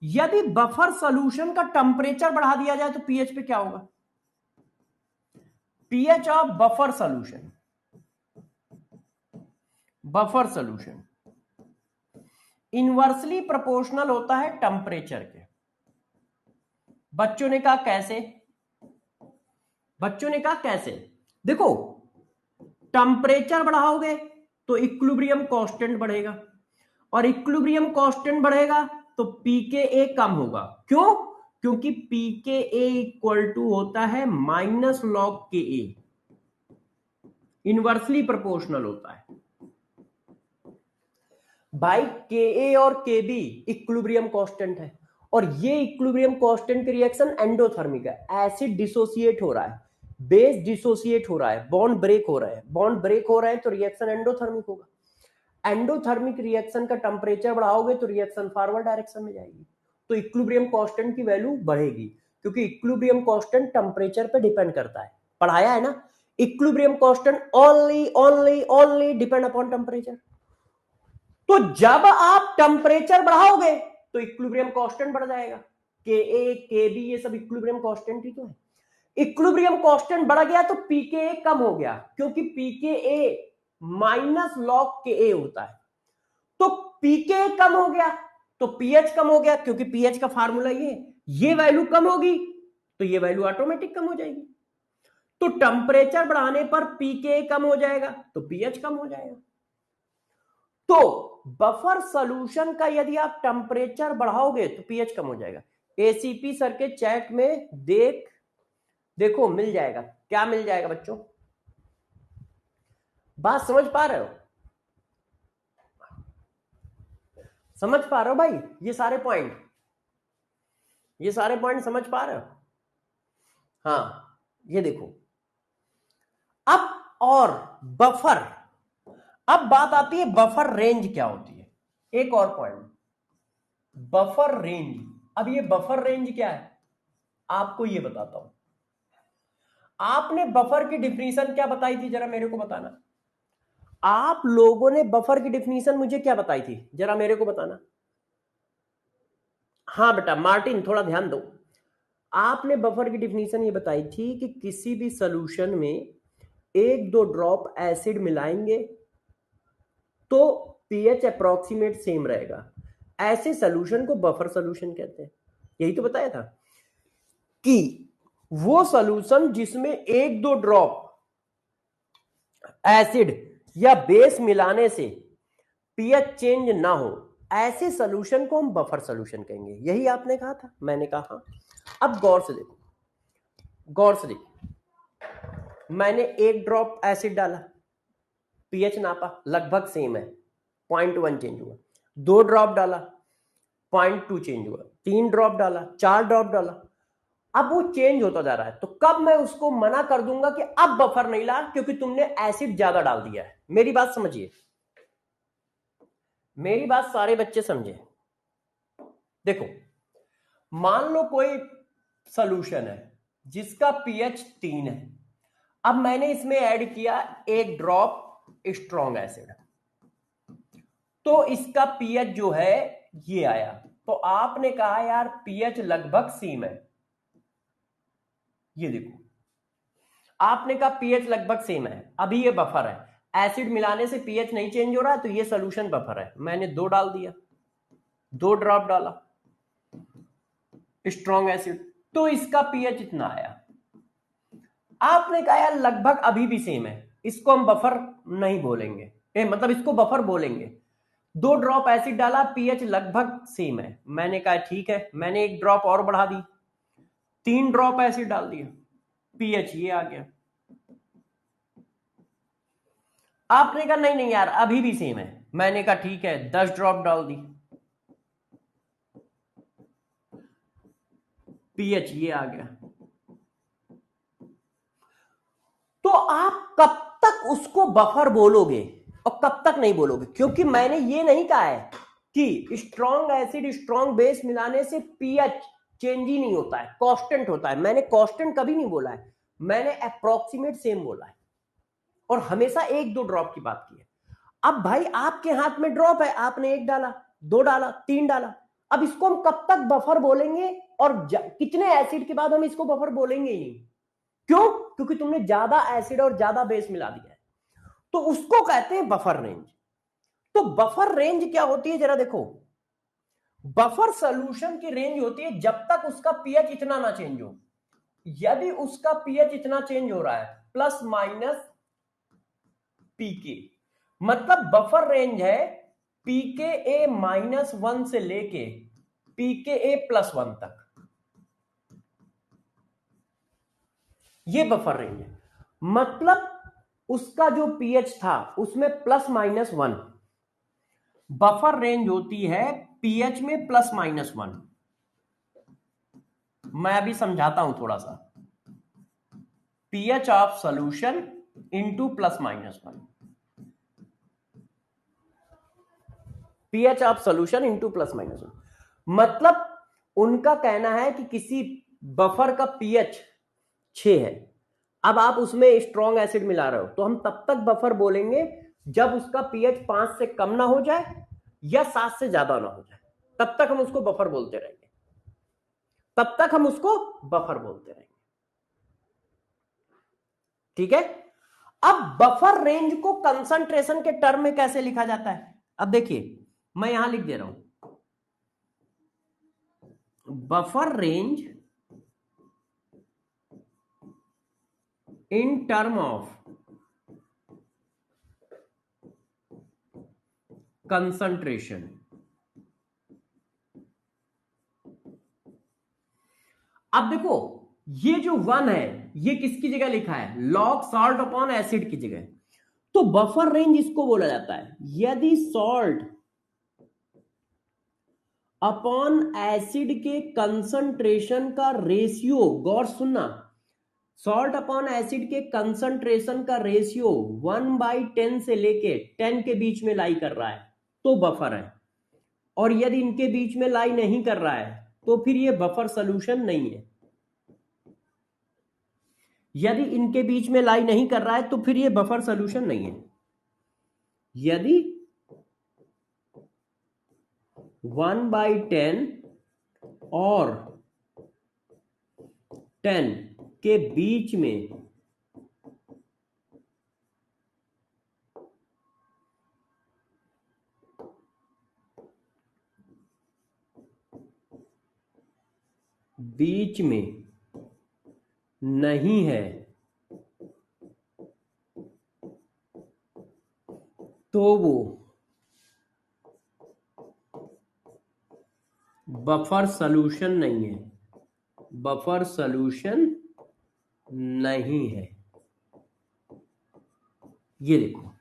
यदि बफर सॉल्यूशन का टेम्परेचर बढ़ा दिया जाए तो पीएच पे क्या होगा? PH of buffer solution, buffer solution inversely proportional होता है टेम्परेचर के। बच्चों ने कहा कैसे? बच्चों ने कहा कैसे? देखो टेम्परेचर बढ़ाओगे तो इक्विलिब्रियम कांस्टेंट बढ़ेगा, और इक्विलिब्रियम कांस्टेंट बढ़ेगा तो पीके कम होगा। क्यों? क्योंकि पीके इक्वल टू होता है माइनस लॉग के ए, इनवर्सली प्रोपोर्शनल होता है भाई। के ए और के बी इक्विलिब्रियम कांस्टेंट है, और ये इक्विलिब्रियम कांस्टेंट की रिएक्शन एंडोथर्मिक है। एसिड डिसोसिएट हो रहा है, बेस डिसोसिएट हो रहा है, बॉन्ड ब्रेक हो रहा है, बॉन्ड ब्रेक हो रहा है तो रिएक्शन एंडोथर्मिक होगा। एंडोथर्मिक रिएक्शन का टेम्परेचर बढ़ाओगे तो रिएक्शन फॉरवर्ड डायरेक्शन में जाएगी, तो इक्विलिब्रियम कांस्टेंट की वैल्यू बढ़ेगी, क्योंकि इक्विलिब्रियम कांस्टेंट टेम्परेचर पे डिपेंड करता है। पढ़ाया है ना, equilibrium constant only only only depend upon temperature. तो जब आप टेम्परेचर बढ़ाओगे तो इक्विलिब्रियम कांस्टेंट बढ़ जाएगा। के ए के बी ये सब इक्विलिब्रियम कांस्टेंट ही तो है। इक्विलिब्रियम कांस्टेंट बढ़ गया तो पीके कम हो गया, क्योंकि पीके माइनस लॉग के ए होता है। तो पीके कम हो गया तो पीएच कम हो गया, क्योंकि पीएच का फार्मूला ये वैल्यू कम होगी तो ये वैल्यू ऑटोमेटिक कम हो जाएगी। तो टेम्परेचर बढ़ाने पर पीके कम हो जाएगा तो पीएच कम हो जाएगा। तो बफर सॉल्यूशन का यदि आप टेम्परेचर बढ़ाओगे तो पीएच कम हो जाएगा। एसीपी सर के चैट में देखो मिल जाएगा, क्या मिल जाएगा बच्चों? बात समझ पा रहे हो? समझ पा रहे हो भाई? ये सारे पॉइंट समझ पा रहे हो? हाँ ये देखो, अब और बफर, अब बात आती है बफर रेंज क्या होती है। एक और पॉइंट, बफर रेंज। अब ये बफर रेंज क्या है आपको ये बताता हूं। आपने बफर की डिफिनीशन क्या बताई थी, जरा मेरे को बताना। आप लोगों ने बफर की डिफिनीशन मुझे क्या बताई थी, जरा मेरे को बताना। हाँ बेटा मार्टिन थोड़ा ध्यान दो। आपने बफर की डिफिनीशन ये बताई थी कि किसी भी सॉल्यूशन में 1-2 ड्रॉप एसिड मिलाएंगे तो पीएच अप्रोक्सीमेट सेम रहेगा, ऐसे सॉल्यूशन को बफर सॉल्यूशन कहते हैं। यही तो बताया था कि वो सॉल्यूशन जिसमें 1-2 ड्रॉप एसिड या बेस मिलाने से पीएच चेंज ना हो, ऐसे सॉल्यूशन को हम बफर सॉल्यूशन कहेंगे। यही आपने कहा था, मैंने कहा हाँ। अब गौर से देखो, गौर से देखो, मैंने 1 ड्रॉप एसिड डाला, पीएच नापा, लगभग सेम है, 0.1 चेंज हुआ। 2 ड्रॉप डाला, 0.2 चेंज हुआ। 3 ड्रॉप डाला, 4 ड्रॉप डाला, अब वो चेंज होता जा रहा है। तो कब मैं उसको मना कर दूंगा कि अब बफर नहीं ला, क्योंकि तुमने एसिड ज्यादा डाल दिया है। मेरी बात समझिए, मेरी बात सारे बच्चे समझे। देखो मान लो कोई सॉल्यूशन है जिसका पीएच 3 है, अब मैंने इसमें ऐड किया 1 ड्रॉप स्ट्रॉन्ग एसिड, तो इसका पीएच जो है ये आया। तो आपने कहा यार पीएच लगभग सेम है, ये देखो आपने कहा पीएच लगभग सेम है, अभी ये बफर है, एसिड मिलाने से पीएच नहीं चेंज हो रहा है, तो ये सॉल्यूशन बफर है। मैंने 2 डाल दिया, 2 ड्रॉप डाला स्ट्रॉन्ग एसिड, तो इसका पीएच इतना आया। आपने कहा यार लगभग अभी भी सेम है, इसको हम बफर नहीं बोलेंगे, मतलब इसको बफर बोलेंगे। 2 ड्रॉप एसिड डाला, पीएच लगभग सेम है, मैंने कहा ठीक है, मैंने 1 ड्रॉप और बढ़ा दी, 3 ड्रॉप एसिड डाल दिया, पीएच ये आ गया। आपने कहा नहीं नहीं यार अभी भी सेम है, मैंने कहा ठीक है, 10 ड्रॉप डाल दी, पीएच ये आ गया। तो आप कब तक उसको बफर बोलोगे और कब तक नहीं बोलोगे, क्योंकि मैंने ये नहीं कहा है कि स्ट्रॉन्ग एसिड स्ट्रॉन्ग बेस मिलाने से पीएच चेंज ही नहीं होता है, कांस्टेंट होता है। मैंने कांस्टेंट कभी नहीं बोला है, मैंने अप्रोक्सीमेट सेम बोला है, और हमेशा 1-2 ड्रॉप की बात की है। अब भाई आपके हाथ में ड्रॉप है, आपने 1 डाला, 2 डाला, 3 डाला, अब इसको हम कब तक बफर बोलेंगे और कितने एसिड के बाद हम इसको बफर बोलेंगे ही नहीं। क्यों? क्योंकि तुमने ज्यादा एसिड और ज्यादा बेस मिला दिया है, तो उसको कहते हैं बफर रेंज। तो बफर रेंज क्या होती है जरा देखो, बफर सॉल्यूशन की रेंज होती है जब तक उसका पीएच इतना ना चेंज हो। यदि उसका पीएच इतना चेंज हो रहा है प्लस माइनस पीके, मतलब बफर रेंज है पीके ए -1 से लेके पीके ए +1 तक, ये बफर रेंज है। मतलब उसका जो पीएच था उसमें +-1, बफर रेंज होती है पीएच में +-1। मैं अभी समझाता हूं थोड़ा सा, pH of solution into +-1, pH of solution into +-1। मतलब उनका कहना है कि किसी बफर का पीएच 6 है, अब आप उसमें स्ट्रॉन्ग एसिड मिला रहे हो, तो हम तब तक बफर बोलेंगे जब उसका पीएच 5 से कम ना हो जाए या 7 से ज्यादा ना हो जाए, तब तक हम उसको बफर बोलते रहेंगे, तब तक हम उसको बफर बोलते रहेंगे। ठीक है। अब बफर रेंज को कंसंट्रेशन के टर्म में कैसे लिखा जाता है, अब देखिए मैं यहां लिख दे रहा हूं, buffer range in term of concentration. अब देखो ये जो 1 है ये किसकी जगह लिखा है, लॉग सॉल्ट अपॉन एसिड की जगह, तो बफर रेंज इसको बोला जाता है यदि सॉल्ट अपॉन एसिड के कंसंट्रेशन का रेशियो, गौर सुनना, सॉल्ट अपॉन एसिड के कंसंट्रेशन का रेशियो 1/10 से लेके 10 के बीच में लाई कर रहा है तो बफर है, और यदि इनके बीच में लाई नहीं कर रहा है तो फिर ये बफर सॉल्यूशन नहीं है। यदि इनके बीच में लाई नहीं कर रहा है तो फिर ये बफर सॉल्यूशन नहीं है। यदि 1/10 और 10 के बीच में नहीं है तो वो बफर सॉल्यूशन नहीं है, बफर सॉल्यूशन नहीं है। ये देखो,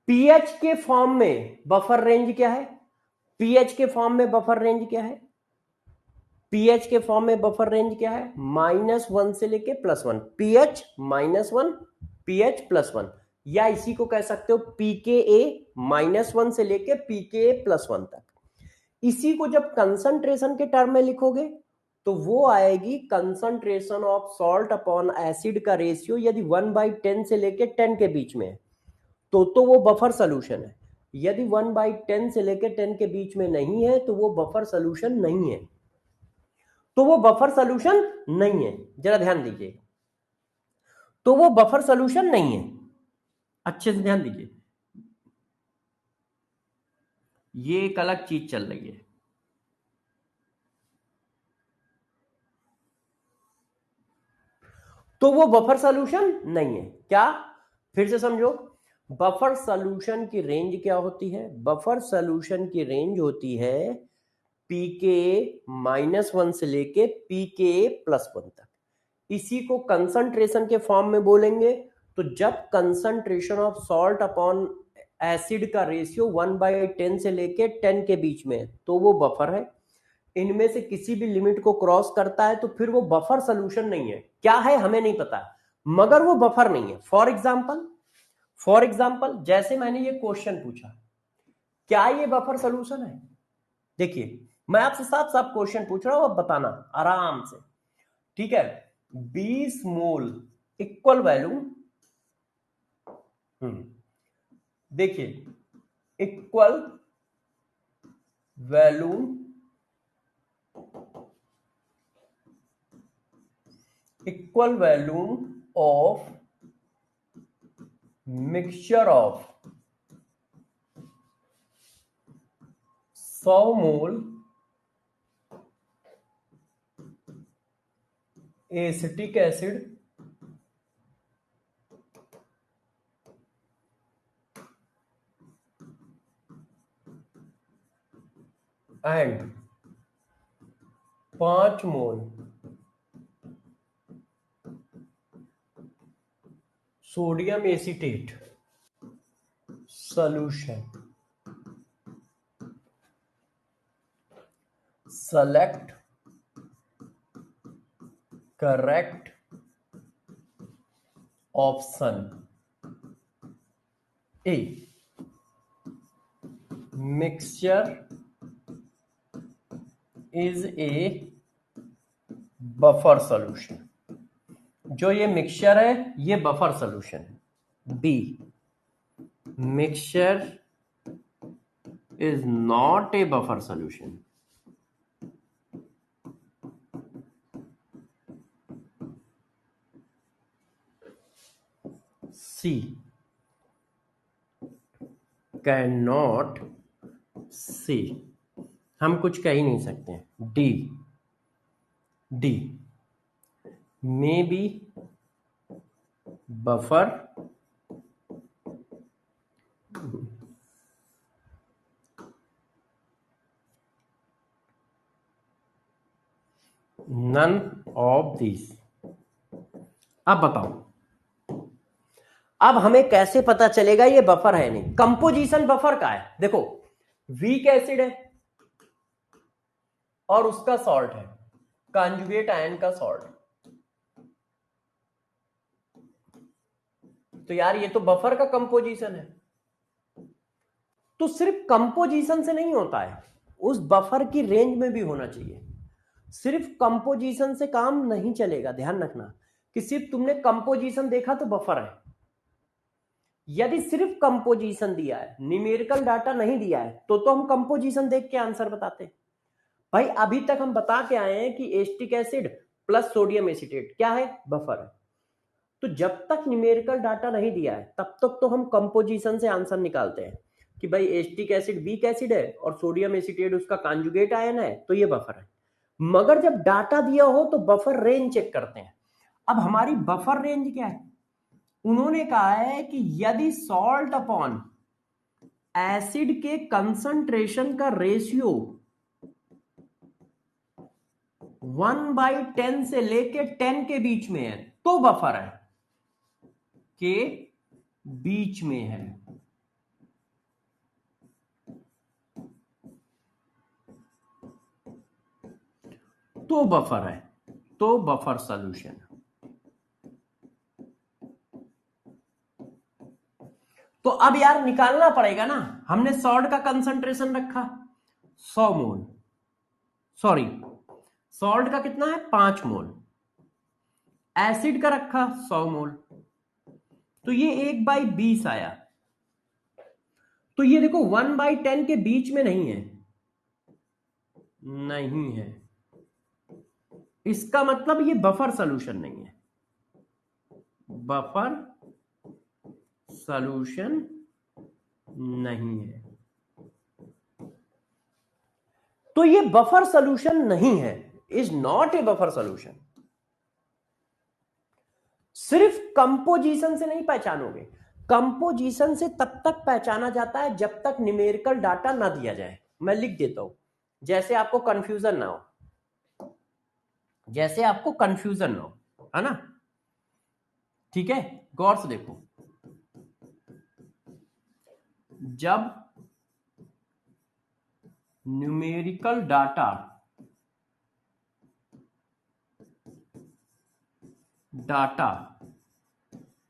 पीएच के फॉर्म में बफर रेंज क्या है? पीएच के फॉर्म में बफर रेंज क्या है? पीएच के फॉर्म में बफर रेंज क्या है? -1 से लेके +1, पीएच -1, पीएच +1, या इसी को कह सकते हो पीकेए -1 से लेके पीकेए +1 तक। इसी को जब कंसंट्रेशन के टर्म में लिखोगे तो वो आएगी concentration of salt upon acid का रेशियो, यदि 1/10 से लेके 10 के बीच में है तो वो बफर सोल्यूशन है। यदि 1/10 से लेके 10 के बीच में नहीं है तो वो बफर सोल्यूशन नहीं है, तो वो बफर सोल्यूशन नहीं है। जरा ध्यान दीजिए, तो वो बफर सोल्यूशन नहीं है। अच्छे से ध्यान दीजिए, ये एक अलग चीज चल रही है। तो वो बफर सॉल्यूशन नहीं है। क्या? फिर से समझो, बफर सॉल्यूशन की रेंज क्या होती है? बफर सॉल्यूशन की रेंज होती है पीके -1 से लेके पीके +1 तक। इसी को कंसंट्रेशन के फॉर्म में बोलेंगे तो जब concentration of salt upon acid का रेशियो 1/10 से लेके 10 के बीच में है तो वो बफर है। इनमें से किसी भी लिमिट को क्रॉस करता है तो फिर वो बफर सोल्यूशन नहीं है। क्या है हमें नहीं पता, मगर वो बफर नहीं है। फॉर एग्जाम्पल जैसे मैंने ये क्वेश्चन पूछा, क्या ये बफर सोल्यूशन है? देखिए, मैं आपसे साफ साफ क्वेश्चन पूछ रहा हूं, अब बताना आराम से, ठीक है। 20 मोल इक्वल वैल्यू, देखिए, equal value of mixture of 100 mole acetic acid and 5 mole sodium acetate solution. Select correct option A, mixture is a buffer solution. जो ये मिक्सचर है ये बफर सॉल्यूशन है। B, mixture is not a buffer solution. C, can not, C हम कुछ कह ही नहीं सकते। D may be buffer none of this. अब बताओ, अब हमें कैसे पता चलेगा ये बफर है नहीं? कंपोजिशन बफर का है, देखो वीक एसिड है और उसका सॉल्ट है, कॉन्जुगेट आयन का सॉल्ट, तो यार ये तो बफर का कंपोजिशन है। तो सिर्फ कंपोजिशन से नहीं होता है, उस बफर की रेंज में भी होना चाहिए। सिर्फ कंपोजिशन से काम नहीं चलेगा। ध्यान रखना कि सिर्फ तुमने कंपोजिशन देखा तो बफर है, यदि सिर्फ कंपोजिशन दिया है, न्यूमेरिकल डाटा नहीं दिया है, तो हम कंपोजिशन देख के आंसर बताते हैं। भाई अभी तक हम बता के आए हैं कि acetic acid plus sodium acetate क्या है, बफर है। तो जब तक न्यूमेरिकल डाटा नहीं दिया है तब तक तो हम कंपोजिशन से आंसर निकालते हैं कि भाई एसिटिक एसिड वीक एसिड है और सोडियम एसीटेट उसका कॉन्जुगेट आयन है, तो ये बफर है। मगर जब डाटा दिया हो तो बफर रेंज चेक करते हैं। अब हमारी बफर रेंज क्या है, उन्होंने कहा है कि यदि सॉल्ट अपॉन एसिड के कंसंट्रेशन का रेशियो 1/10 से लेके 10 के बीच में है तो बफर है, के बीच में है। तो बफर है, तो बफर सॉल्यूशन। तो अब यार निकालना पड़ेगा ना, हमने सॉल्ट का कंसंट्रेशन रखा 100 मोल, सॉरी सॉल्ट का कितना है 5 मोल, एसिड का रखा 100 मोल, तो ये 1/20 आया। तो ये देखो 1/10 के बीच में नहीं है, नहीं है, इसका मतलब ये बफर सॉल्यूशन नहीं है, बफर सॉल्यूशन नहीं है। तो ये बफर सॉल्यूशन नहीं है, is not a buffer solution. सिर्फ कंपोजिशन से नहीं पहचानोगे, कंपोजिशन से तब तक पहचाना जाता है जब तक न्यूमेरिकल डाटा ना दिया जाए। मैं लिख देता हूं, जैसे आपको कंफ्यूजन ना हो, जैसे आपको कंफ्यूजन ना हो, है ना, ठीक है, गौर से देखो। जब न्यूमेरिकल डाटा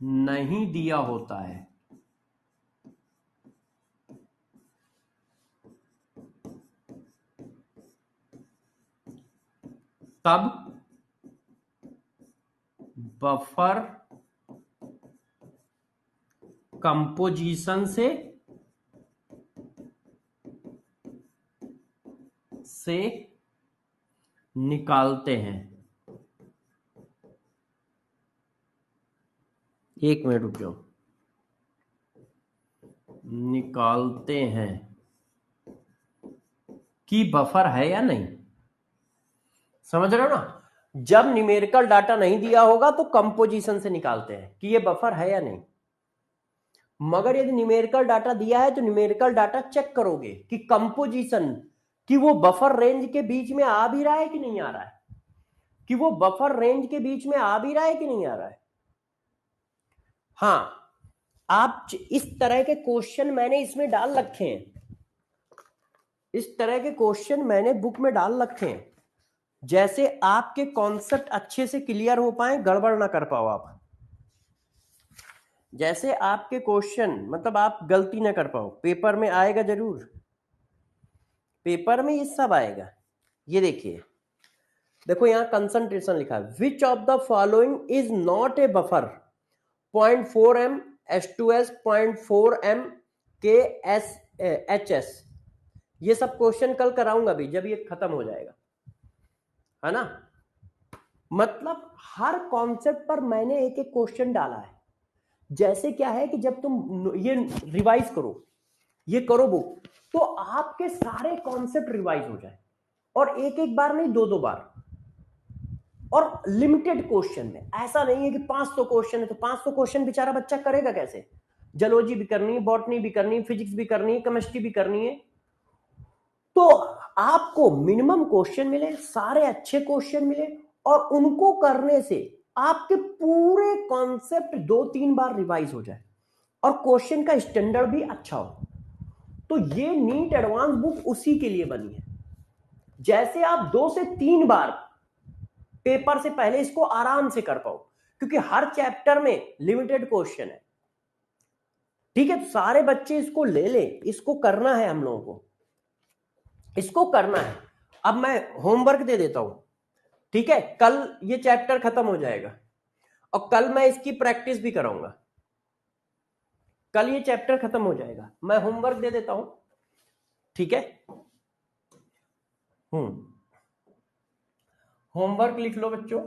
नहीं दिया होता है तब बफर कंपोजिशन से निकालते हैं। एक मिनट रुक जाओ, निकालते हैं कि बफर है या नहीं। समझ रहे हो ना, जब न्यूमेरिकल डाटा नहीं दिया होगा तो कंपोजिशन से निकालते हैं कि ये बफर है या नहीं। मगर यदि न्यूमेरिकल डाटा दिया है तो न्यूमेरिकल डाटा चेक करोगे कि कंपोजिशन, कि वो बफर रेंज के बीच में आ भी रहा है कि नहीं आ रहा है, कि वो बफर रेंज के बीच में आ भी रहा है कि नहीं आ रहा है। हाँ, आप इस तरह के क्वेश्चन मैंने इसमें डाल रखे हैं, इस तरह के क्वेश्चन मैंने बुक में डाल रखे हैं, जैसे आपके कॉन्सेप्ट अच्छे से क्लियर हो पाए, गड़बड़ ना कर पाओ आप, जैसे आपके क्वेश्चन मतलब आप गलती ना कर पाओ। पेपर में आएगा जरूर, पेपर में ये सब आएगा। ये देखिए, देखो यहां कंसंट्रेशन लिखा है, which of the following is not a buffer, 0.4 m H2S, 0.4 m KSHS। ये सब क्वेश्चन कल कराऊंगा भी जब ये खत्म हो जाएगा, है ना। मतलब हर कॉन्सेप्ट पर मैंने एक एक क्वेश्चन डाला है। जैसे क्या है कि जब तुम ये रिवाइज करो, ये करो बुक, तो आपके सारे कॉन्सेप्ट रिवाइज हो जाए, और एक एक बार नहीं, दो दो बार, और लिमिटेड क्वेश्चन में। ऐसा नहीं है कि 500 क्वेश्चन है तो 500 क्वेश्चन बेचारा बच्चा करेगा कैसे। जूलॉजी भी करनी है, बॉटनी भी करनी है, फिजिक्स भी करनी है, केमिस्ट्री भी करनी है। तो आपको मिनिमम क्वेश्चन मिले, सारे अच्छे क्वेश्चन मिले, और उनको करने से आपके पूरे कॉन्सेप्ट 2-3 बार रिवाइज हो जाए और क्वेश्चन का स्टैंडर्ड भी अच्छा हो। तो ये नीट एडवांस बुक उसी के लिए बनी है। जैसे आप 2 से 3 बार पेपर से पहले इसको आराम से कर पाओ, क्योंकि हर चैप्टर में लिमिटेड क्वेश्चन है। ठीक है, तो सारे बच्चे इसको ले ले, इसको करना है हम लोगों को, इसको करना है। अब मैं होमवर्क दे देता हूं, ठीक है, कल ये चैप्टर खत्म हो जाएगा और कल मैं इसकी प्रैक्टिस भी कराऊंगा। कल ये चैप्टर खत्म हो जाएगा, मैं होमवर्क दे देता हूं, ठीक है। होमवर्क लिख लो बच्चों,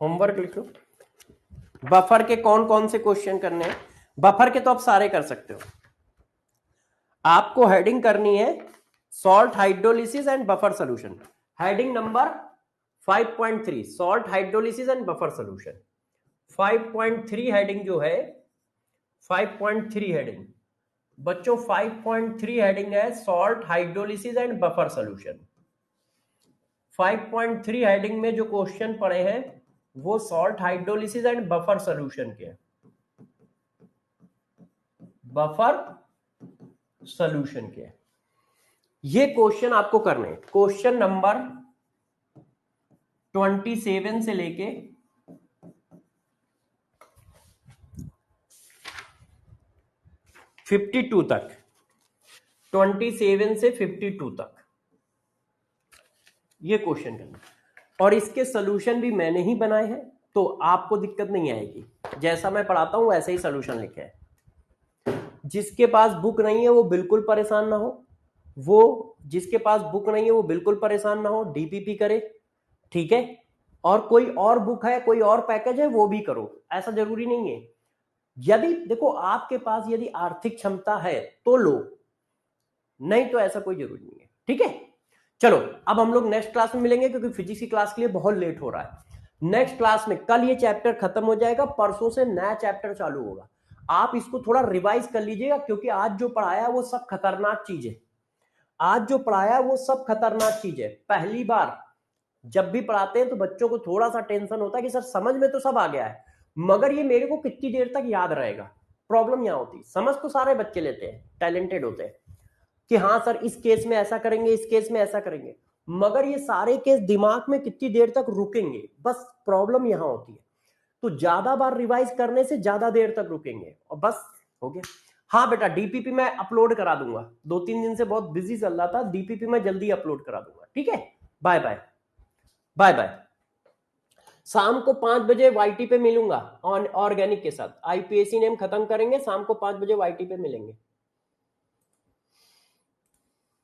होमवर्क लिख लो। बफर के कौन कौन से क्वेश्चन करने हैं? बफर के तो आप सारे कर सकते हो। आपको हेडिंग करनी है salt hydrolysis and buffer solution, heading number 5.3 salt hydrolysis and buffer solution. 5.3 heading जो है, 5.3 हेडिंग बच्चों, 5.3 हेडिंग है salt hydrolysis and buffer solution. 5.3 heading में जो क्वेश्चन पड़े हैं वो salt hydrolysis and buffer solution के, बफर सोल्यूशन के। ये क्वेश्चन आपको करने हैं, क्वेश्चन नंबर 27 से लेके 52 तक, 27 से 52 तक ये क्वेश्चन करना, और इसके सॉल्यूशन भी मैंने ही बनाए हैं, तो आपको दिक्कत नहीं आएगी। जैसा मैं पढ़ाता हूं वैसे ही सॉल्यूशन लिखे हैं। जिसके पास बुक नहीं है वो बिल्कुल परेशान ना हो, वो जिसके पास बुक नहीं है वो बिल्कुल परेशान ना हो, डीपीपी करे, ठीक है। और कोई और बुक है, कोई और पैकेज है, वो भी करो, ऐसा जरूरी नहीं है। यदि देखो आपके पास यदि आर्थिक क्षमता है तो लो, नहीं तो ऐसा कोई जरूरी नहीं है, ठीक है। चलो अब हम लोग नेक्स्ट क्लास में मिलेंगे, क्योंकि फिजिक्स की क्लास के लिए बहुत लेट हो रहा है। नेक्स्ट क्लास में कल ये चैप्टर खत्म हो जाएगा, परसों से नया चैप्टर चालू होगा। आप इसको थोड़ा रिवाइज कर लीजिएगा, क्योंकि आज जो पढ़ाया वो सब खतरनाक चीज है। आज जो पढ़ाया वो सब खतरनाक चीज है। पहली बार जब भी पढ़ाते हैं तो बच्चों को थोड़ा सा टेंशन होता है कि सर समझ में तो सब आ गया है, मगर ये मेरे को कितनी देर तक याद रहेगा। प्रॉब्लम यहां होती, समझ तो सारे बच्चे लेते हैं, टैलेंटेड होते हैं कि हाँ सर इस केस में ऐसा करेंगे, इस केस में ऐसा करेंगे, मगर ये सारे केस दिमाग में कितनी देर तक रुकेंगे, बस प्रॉब्लम यहां होती है। तो ज्यादा बार रिवाइज करने से ज्यादा देर तक रुकेंगे, और बस हो गया। हाँ बेटा, डीपीपी मैं अपलोड करा दूंगा, 2-3 दिन से बहुत बिजी चल रहा था, डीपीपी मैं जल्दी अपलोड करा दूंगा, ठीक है। Bye bye, bye bye. शाम को 5 बजे वाईटी पे मिलूंगा ऑर्गेनिक के साथ, आईपीएसी नेम खत्म करेंगे, शाम को 5 बजे वाईटी पे मिलेंगे।